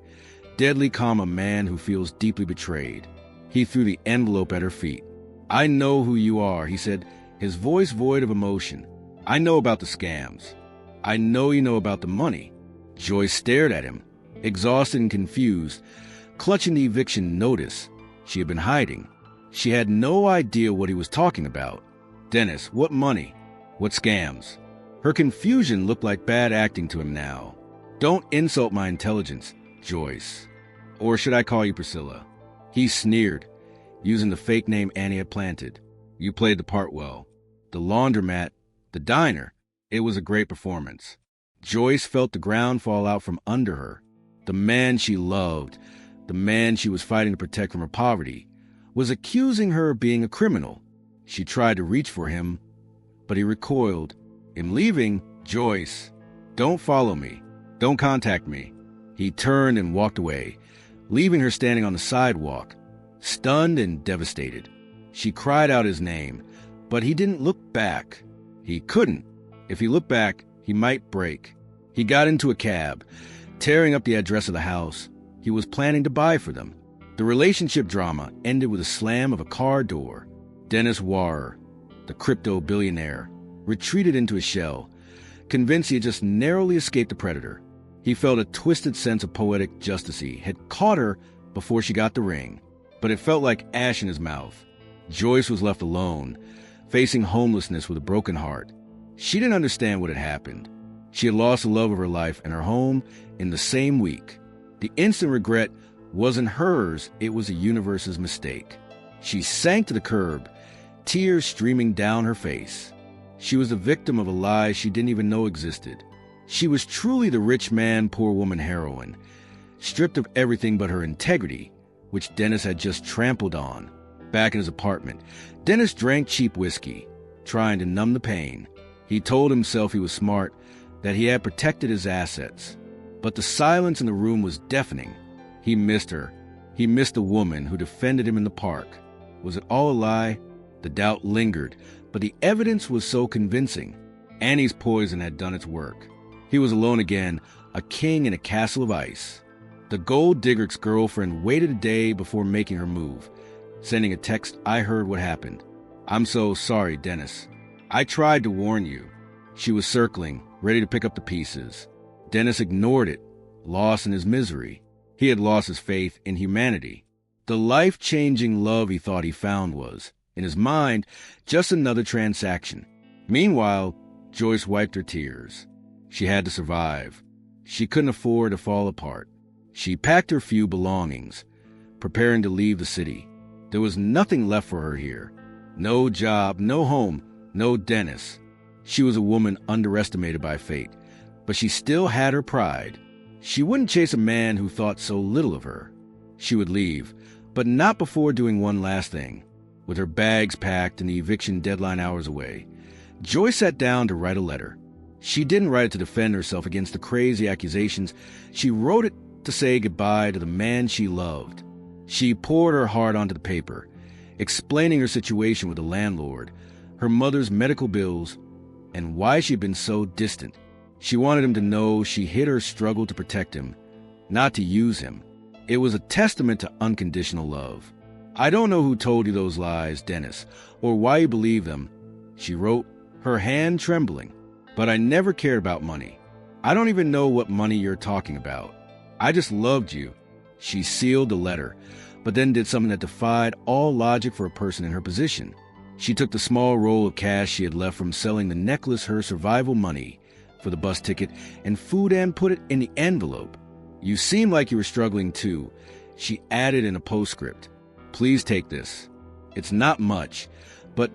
deadly calm, a man who feels deeply betrayed. He threw the envelope at her feet. "I know who you are," he said, his voice void of emotion. "I know about the scams. I know you know about the money." Joyce stared at him, exhausted and confused, clutching the eviction notice she had been hiding. She had no idea what he was talking about. "Dennis, what money? What scams?" Her confusion looked like bad acting to him now. "Don't insult my intelligence, Joyce. Or should I call you Priscilla?" He sneered, using the fake name Annie had planted. You played the part well. The laundromat, the diner, it was a great performance. Joyce felt the ground fall out from under her. The man she loved, the man she was fighting to protect from her poverty, was accusing her of being a criminal. She tried to reach for him, but he recoiled. "I'm leaving, Joyce. Don't follow me. Don't contact me." He turned and walked away, leaving her standing on the sidewalk, stunned and devastated. She cried out his name, but he didn't look back. He couldn't. If he looked back, he might break. He got into a cab, tearing up the address of the house he was planning to buy for them. The relationship drama ended with a slam of a car door. Dennis Warrer, the crypto billionaire, retreated into his shell, convinced he had just narrowly escaped the predator. He felt a twisted sense of poetic justice. He had caught her before she got the ring, but it felt like ash in his mouth. Joyce was left alone, facing homelessness with a broken heart. She didn't understand what had happened. She had lost the love of her life and her home in the same week. The instant regret wasn't hers, it was the universe's mistake. She sank to the curb, tears streaming down her face. She was the victim of a lie she didn't even know existed. She was truly the rich man, poor woman heroine, stripped of everything but her integrity, which Dennis had just trampled on. Back in his apartment, Dennis drank cheap whiskey, trying to numb the pain. He told himself he was smart, that he had protected his assets. But the silence in the room was deafening. He missed her. He missed the woman who defended him in the park. Was it all a lie? The doubt lingered, but the evidence was so convincing. Annie's poison had done its work. He was alone again, a king in a castle of ice. The gold digger's girlfriend waited a day before making her move, sending a text, "I heard what happened. I'm so sorry, Dennis. I tried to warn you." She was circling, ready to pick up the pieces. Dennis ignored it, lost in his misery. He had lost his faith in humanity. The life-changing love he thought he found was, in his mind, just another transaction. Meanwhile, Joyce wiped her tears. She had to survive. She couldn't afford to fall apart. She packed her few belongings, preparing to leave the city. There was nothing left for her here. No job, no home, no Dennis. She was a woman underestimated by fate, but she still had her pride. She wouldn't chase a man who thought so little of her. She would leave, but not before doing one last thing. With her bags packed and the eviction deadline hours away, Joyce sat down to write a letter. She didn't write it to defend herself against the crazy accusations. She wrote it to say goodbye to the man she loved. She poured her heart onto the paper, explaining her situation with the landlord, her mother's medical bills, and why she'd been so distant. She wanted him to know she hid her struggle to protect him, not to use him. It was a testament to unconditional love. "I don't know who told you those lies, Dennis, or why you believe them," she wrote, her hand trembling. "But I never cared about money. I don't even know what money you're talking about. I just loved you." She sealed the letter, but then did something that defied all logic for a person in her position. She took the small roll of cash she had left from selling the necklace, her survival money for the bus ticket and food, and put it in the envelope. "You seem like you were struggling too," she added in a postscript. "Please take this. It's not much, but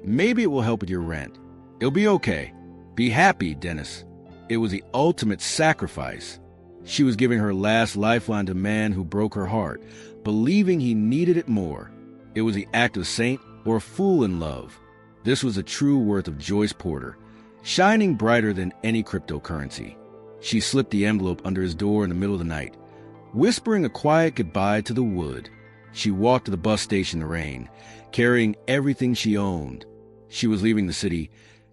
maybe it will help with your rent. It'll be okay. Be happy, Dennis." It was the ultimate sacrifice. She was giving her last lifeline to a man who broke her heart, believing he needed it more. It was the act of saint or a fool in love. This was the true worth of Joyce Porter, shining brighter than any cryptocurrency. She slipped the envelope under his door in the middle of the night, whispering a quiet goodbye to the wood. She walked to the bus station in the rain, carrying everything she owned. She was leaving the city,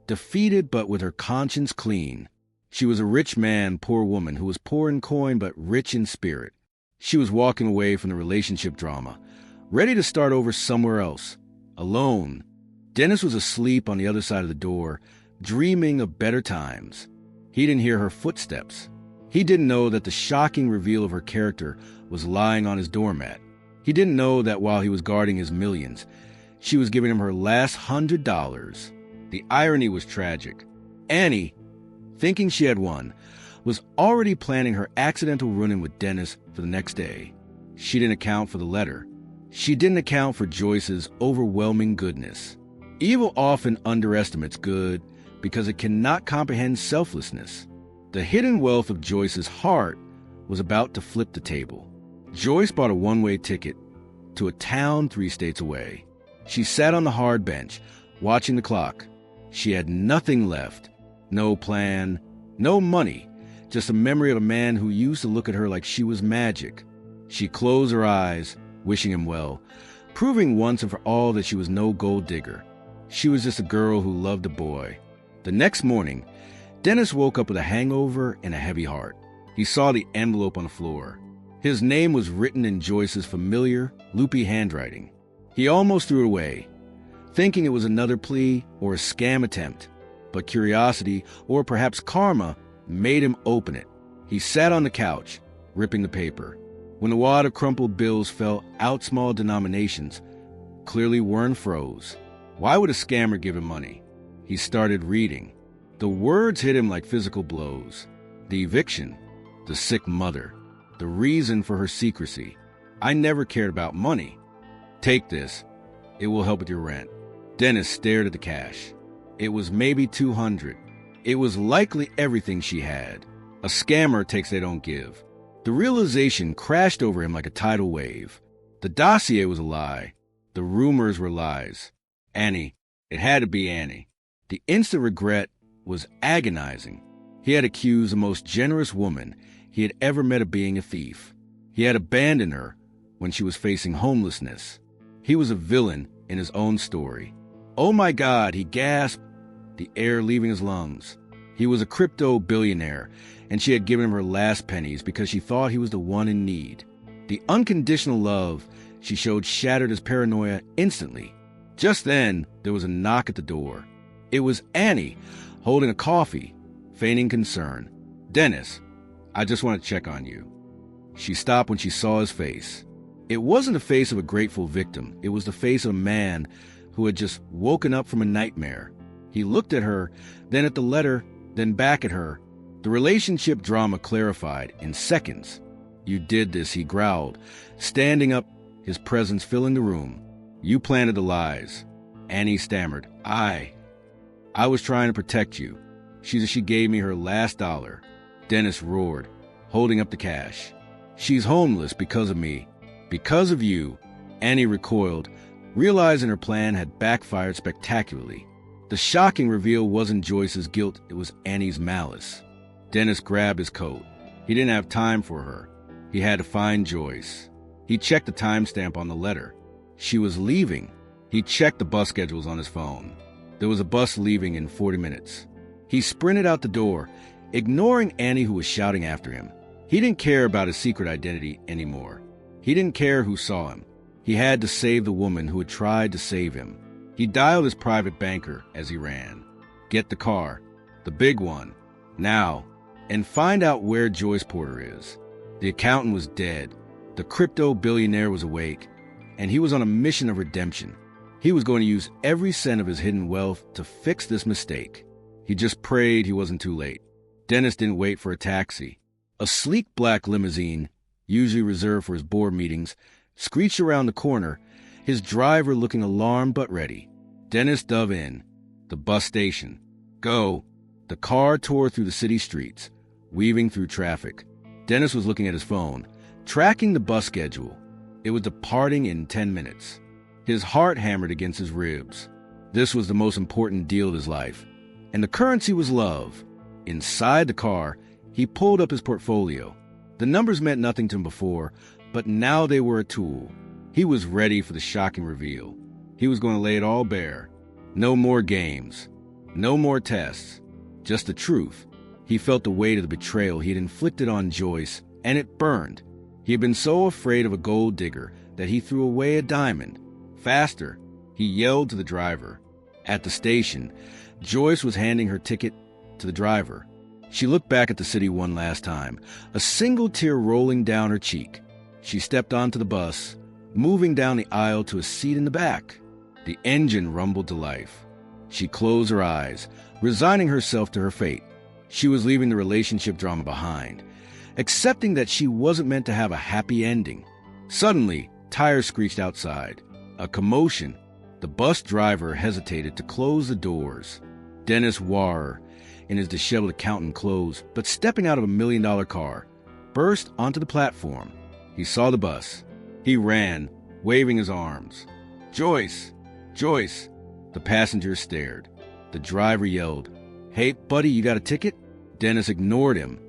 defeated but with her conscience clean. She was a rich man, poor woman who was poor in coin but rich in spirit. She was walking away from the relationship drama, ready to start over somewhere else, alone. Dennis was asleep on the other side of the door, dreaming of better times. He didn't hear her footsteps. He didn't know that the shocking reveal of her character was lying on his doormat. He didn't know that while he was guarding his millions, she was giving him her last $100. The irony was tragic. Annie, thinking she had won, was already planning her accidental run-in with Dennis for the next day. She didn't account for the letter. She didn't account for Joyce's overwhelming goodness. Evil often underestimates good because it cannot comprehend selflessness. The hidden wealth of Joyce's heart was about to flip the table. Joyce bought a one-way ticket to a town 3 states away. She sat on the hard bench, watching the clock. She had nothing left. No plan, no money, just a memory of a man who used to look at her like she was magic. She closed her eyes, wishing him well, proving once and for all that she was no gold digger. She was just a girl who loved a boy. The next morning, Dennis woke up with a hangover and a heavy heart. He saw the envelope on the floor. His name was written in Joyce's familiar, loopy handwriting. He almost threw it away, thinking it was another plea or a scam attempt. But curiosity, or perhaps karma, made him open it. He sat on the couch, ripping the paper. When the wad of crumpled bills fell out small denominations, clearly Warren froze. Why would a scammer give him money? He started reading. The words hit him like physical blows. The eviction, the sick mother, the reason for her secrecy. I never cared about money. Take this. It will help with your rent. Dennis stared at the cash. It was maybe $200. It was likely everything she had. A scammer takes they don't give. The realization crashed over him like a tidal wave. The dossier was a lie. The rumors were lies. Annie. It had to be Annie. The instant regret was agonizing. He had accused the most generous woman he had ever met of being a thief. He had abandoned her when she was facing homelessness. He was a villain in his own story. Oh my God, he gasped, the air leaving his lungs. He was a crypto billionaire, and she had given him her last pennies because she thought he was the one in need. The unconditional love she showed shattered his paranoia instantly. Just then, there was a knock at the door. It was Annie, holding a coffee, feigning concern. Dennis, I just want to check on you. She stopped when she saw his face. It wasn't the face of a grateful victim. It was the face of a man who had just woken up from a nightmare. He looked at her, then at the letter, then back at her. The relationship drama clarified in seconds. You did this, he growled, standing up, his presence filling the room. You planted the lies. Annie stammered. I was trying to protect you. She gave me her last dollar. Dennis roared, holding up the cash. She's homeless because of me. Because of you. Annie recoiled, realizing her plan had backfired spectacularly. The shocking reveal wasn't Joyce's guilt, it was Annie's malice. Dennis grabbed his coat. He didn't have time for her. He had to find Joyce. He checked the timestamp on the letter. She was leaving. He checked the bus schedules on his phone. There was a bus leaving in 40 minutes. He sprinted out the door, ignoring Annie, who was shouting after him. He didn't care about his secret identity anymore. He didn't care who saw him. He had to save the woman who had tried to save him. He dialed his private banker as he ran. Get the car, the big one, now, and find out where Joyce Porter is. The accountant was dead. The crypto billionaire was awake, and he was on a mission of redemption. He was going to use every cent of his hidden wealth to fix this mistake. He just prayed he wasn't too late. Dennis didn't wait for a taxi. A sleek black limousine, usually reserved for his board meetings, screeched around the corner, his driver looking alarmed but ready. Dennis dove in. The bus station. Go. The car tore through the city streets, weaving through traffic. Dennis was looking at his phone, tracking the bus schedule. It was departing in 10 minutes. His heart hammered against his ribs. This was the most important deal of his life, and the currency was love. Inside the car, he pulled up his portfolio. The numbers meant nothing to him before, but now they were a tool. He was ready for the shocking reveal. He was going to lay it all bare. No more games. No more tests. Just the truth. He felt the weight of the betrayal he had inflicted on Joyce, and it burned. He had been so afraid of a gold digger that he threw away a diamond. Faster, he yelled to the driver. At the station, Joyce was handing her ticket to the driver. She looked back at the city one last time, a single tear rolling down her cheek. She stepped onto the bus, moving down the aisle to a seat in the back. The engine rumbled to life. She closed her eyes, resigning herself to her fate. She was leaving the relationship drama behind, accepting that she wasn't meant to have a happy ending. Suddenly, tires screeched outside. A commotion. The bus driver hesitated to close the doors. Dennis Warrer, in his disheveled accountant clothes, but stepping out of a $1 million car, burst onto the platform. He saw the bus. He ran, waving his arms. "Joyce! Joyce!" The passengers stared. The driver yelled, "Hey, buddy, you got a ticket?" Dennis ignored him,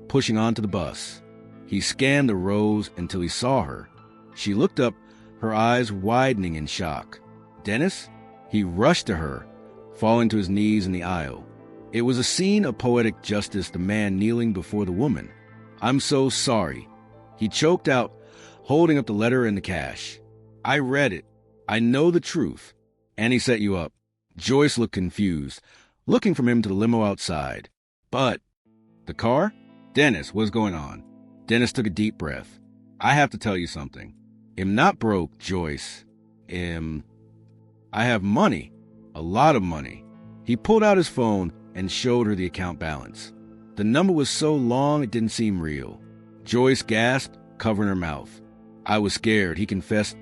pushing onto the bus. He scanned the rows until he saw her. She looked up, her eyes widening in shock. "Dennis?" He rushed to her, falling to his knees in the aisle. It was a scene of poetic justice, the man kneeling before the woman. "I'm so sorry," he choked out, holding up the letter and the cash. "I read it. I know the truth. And he set you up." Joyce looked confused, looking from him to the limo outside. "But the car?" "Dennis, what's going on?" Dennis took a deep breath. "I have to tell you something. I'm not broke, Joyce. I have money. A lot of money." He pulled out his phone and showed her the account balance. The number was so long it didn't seem real. Joyce gasped, covering her mouth. "I was scared," he confessed,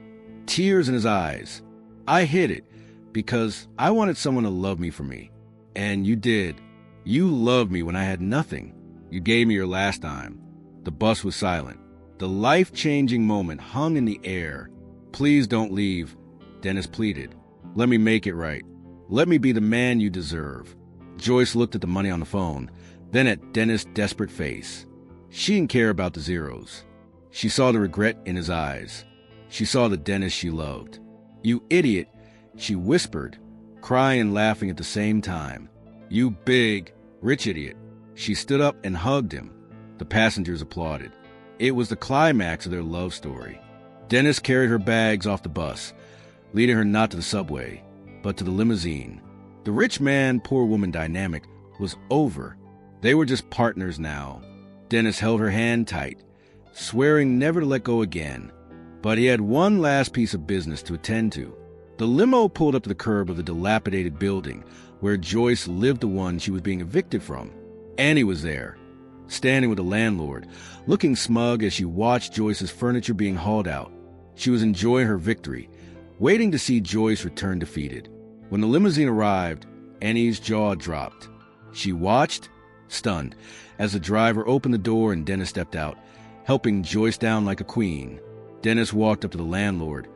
tears in his eyes. "I hid it because I wanted someone to love me for me. And you did. You loved me when I had nothing. You gave me your last dime." The bus was silent. The life-changing moment hung in the air. "Please don't leave," Dennis pleaded. "Let me make it right. Let me be the man you deserve." Joyce looked at the money on the phone, then at Dennis' desperate face. She didn't care about the zeros. She saw the regret in his eyes. She saw the Dennis she loved. "You idiot," she whispered, crying and laughing at the same time. "You big, rich idiot." She stood up and hugged him. The passengers applauded. It was the climax of their love story. Dennis carried her bags off the bus, leading her not to the subway, but to the limousine. The rich man, poor woman dynamic was over. They were just partners now. Dennis held her hand tight, swearing never to let go again. But he had one last piece of business to attend to. The limo pulled up to the curb of the dilapidated building where Joyce lived, the one she was being evicted from. Annie was there, standing with the landlord, looking smug as she watched Joyce's furniture being hauled out. She was enjoying her victory, waiting to see Joyce return defeated. When the limousine arrived, Annie's jaw dropped. She watched, stunned, as the driver opened the door and Dennis stepped out, helping Joyce down like a queen. Dennis walked up to the landlord,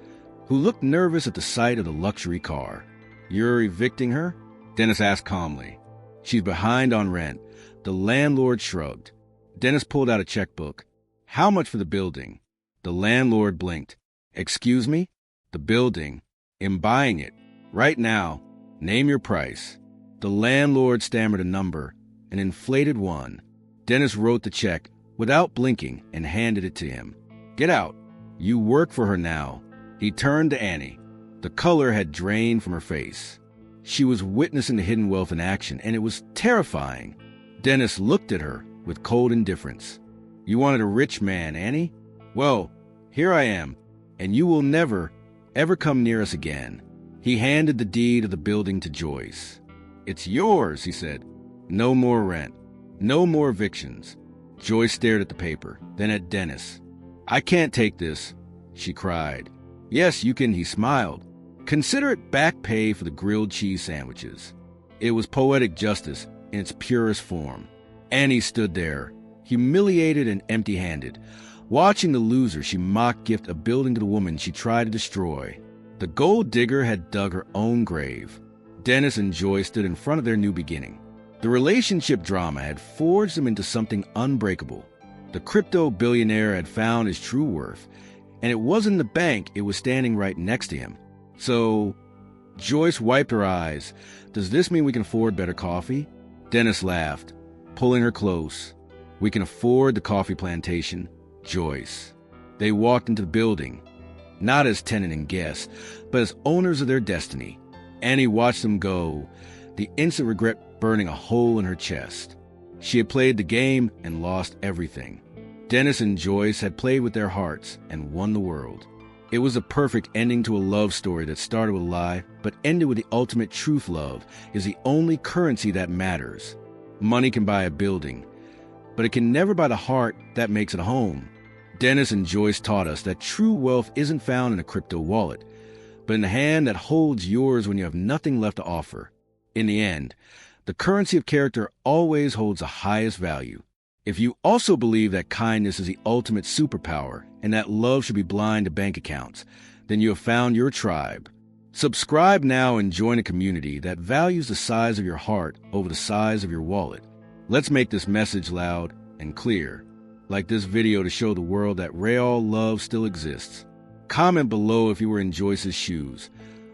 who looked nervous at the sight of the luxury car. "You're evicting her?" Dennis asked calmly. "She's behind on rent." The landlord shrugged. Dennis pulled out a checkbook. "How much for the building?" The landlord blinked. "Excuse me? The building. I'm buying it. Right now. Name your price." The landlord stammered a number, an inflated one. Dennis wrote the check without blinking and handed it to him. "Get out. You work for her now." He turned to Annie. The color had drained from her face. She was witnessing the hidden wealth in action, and it was terrifying. Dennis looked at her with cold indifference. "You wanted a rich man, Annie? Well, here I am, and you will never, ever come near us again." He handed the deed of the building to Joyce. "It's yours," he said. "No more rent. No more evictions." Joyce stared at the paper, then at Dennis. "I can't take this," she cried. "Yes, you can," he smiled. "Consider it back pay for the grilled cheese sandwiches." It was poetic justice in its purest form. Annie stood there, humiliated and empty-handed, watching the loser she mocked gift a building to the woman she tried to destroy. The gold digger had dug her own grave. Dennis and Joyce stood in front of their new beginning. The relationship drama had forged them into something unbreakable. The crypto billionaire had found his true worth, and it wasn't in the bank, it was standing right next to him. "So," Joyce wiped her eyes, "does this mean we can afford better coffee?" Dennis laughed, pulling her close. "We can afford the coffee plantation, Joyce." They walked into the building, not as tenant and guest, but as owners of their destiny. Annie watched them go, the instant regret burning a hole in her chest. She had played the game and lost everything. Dennis and Joyce had played with their hearts and won the world. It was a perfect ending to a love story that started with a lie, but ended with the ultimate truth. Love is the only currency that matters. Money can buy a building, but it can never buy the heart that makes it a home. Dennis and Joyce taught us that true wealth isn't found in a crypto wallet, but in the hand that holds yours when you have nothing left to offer. In the end, the currency of character always holds the highest value. If you also believe that kindness is the ultimate superpower and that love should be blind to bank accounts, then you have found your tribe. Subscribe now and join a community that values the size of your heart over the size of your wallet. Let's make this message loud and clear. Like this video to show the world that real love still exists. Comment below if you were in Joyce's shoes.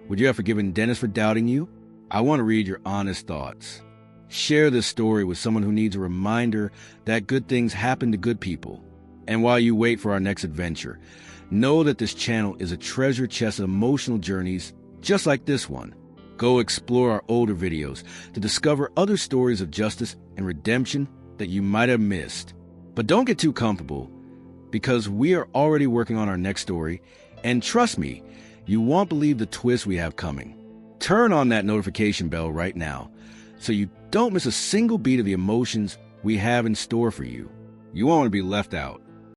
Would you have forgiven Dennis for doubting you? I want to read your honest thoughts. Share this story with someone who needs a reminder that good things happen to good people. And while you wait for our next adventure, know that this channel is a treasure chest of emotional journeys just like this one. Go explore our older videos to discover other stories of justice and redemption that you might have missed. But don't get too comfortable, because we are already working on our next story, and trust me, you won't believe the twist we have coming. Turn on that notification bell right now, so you don't miss a single beat of the emotions we have in store for you. You won't want to be left out.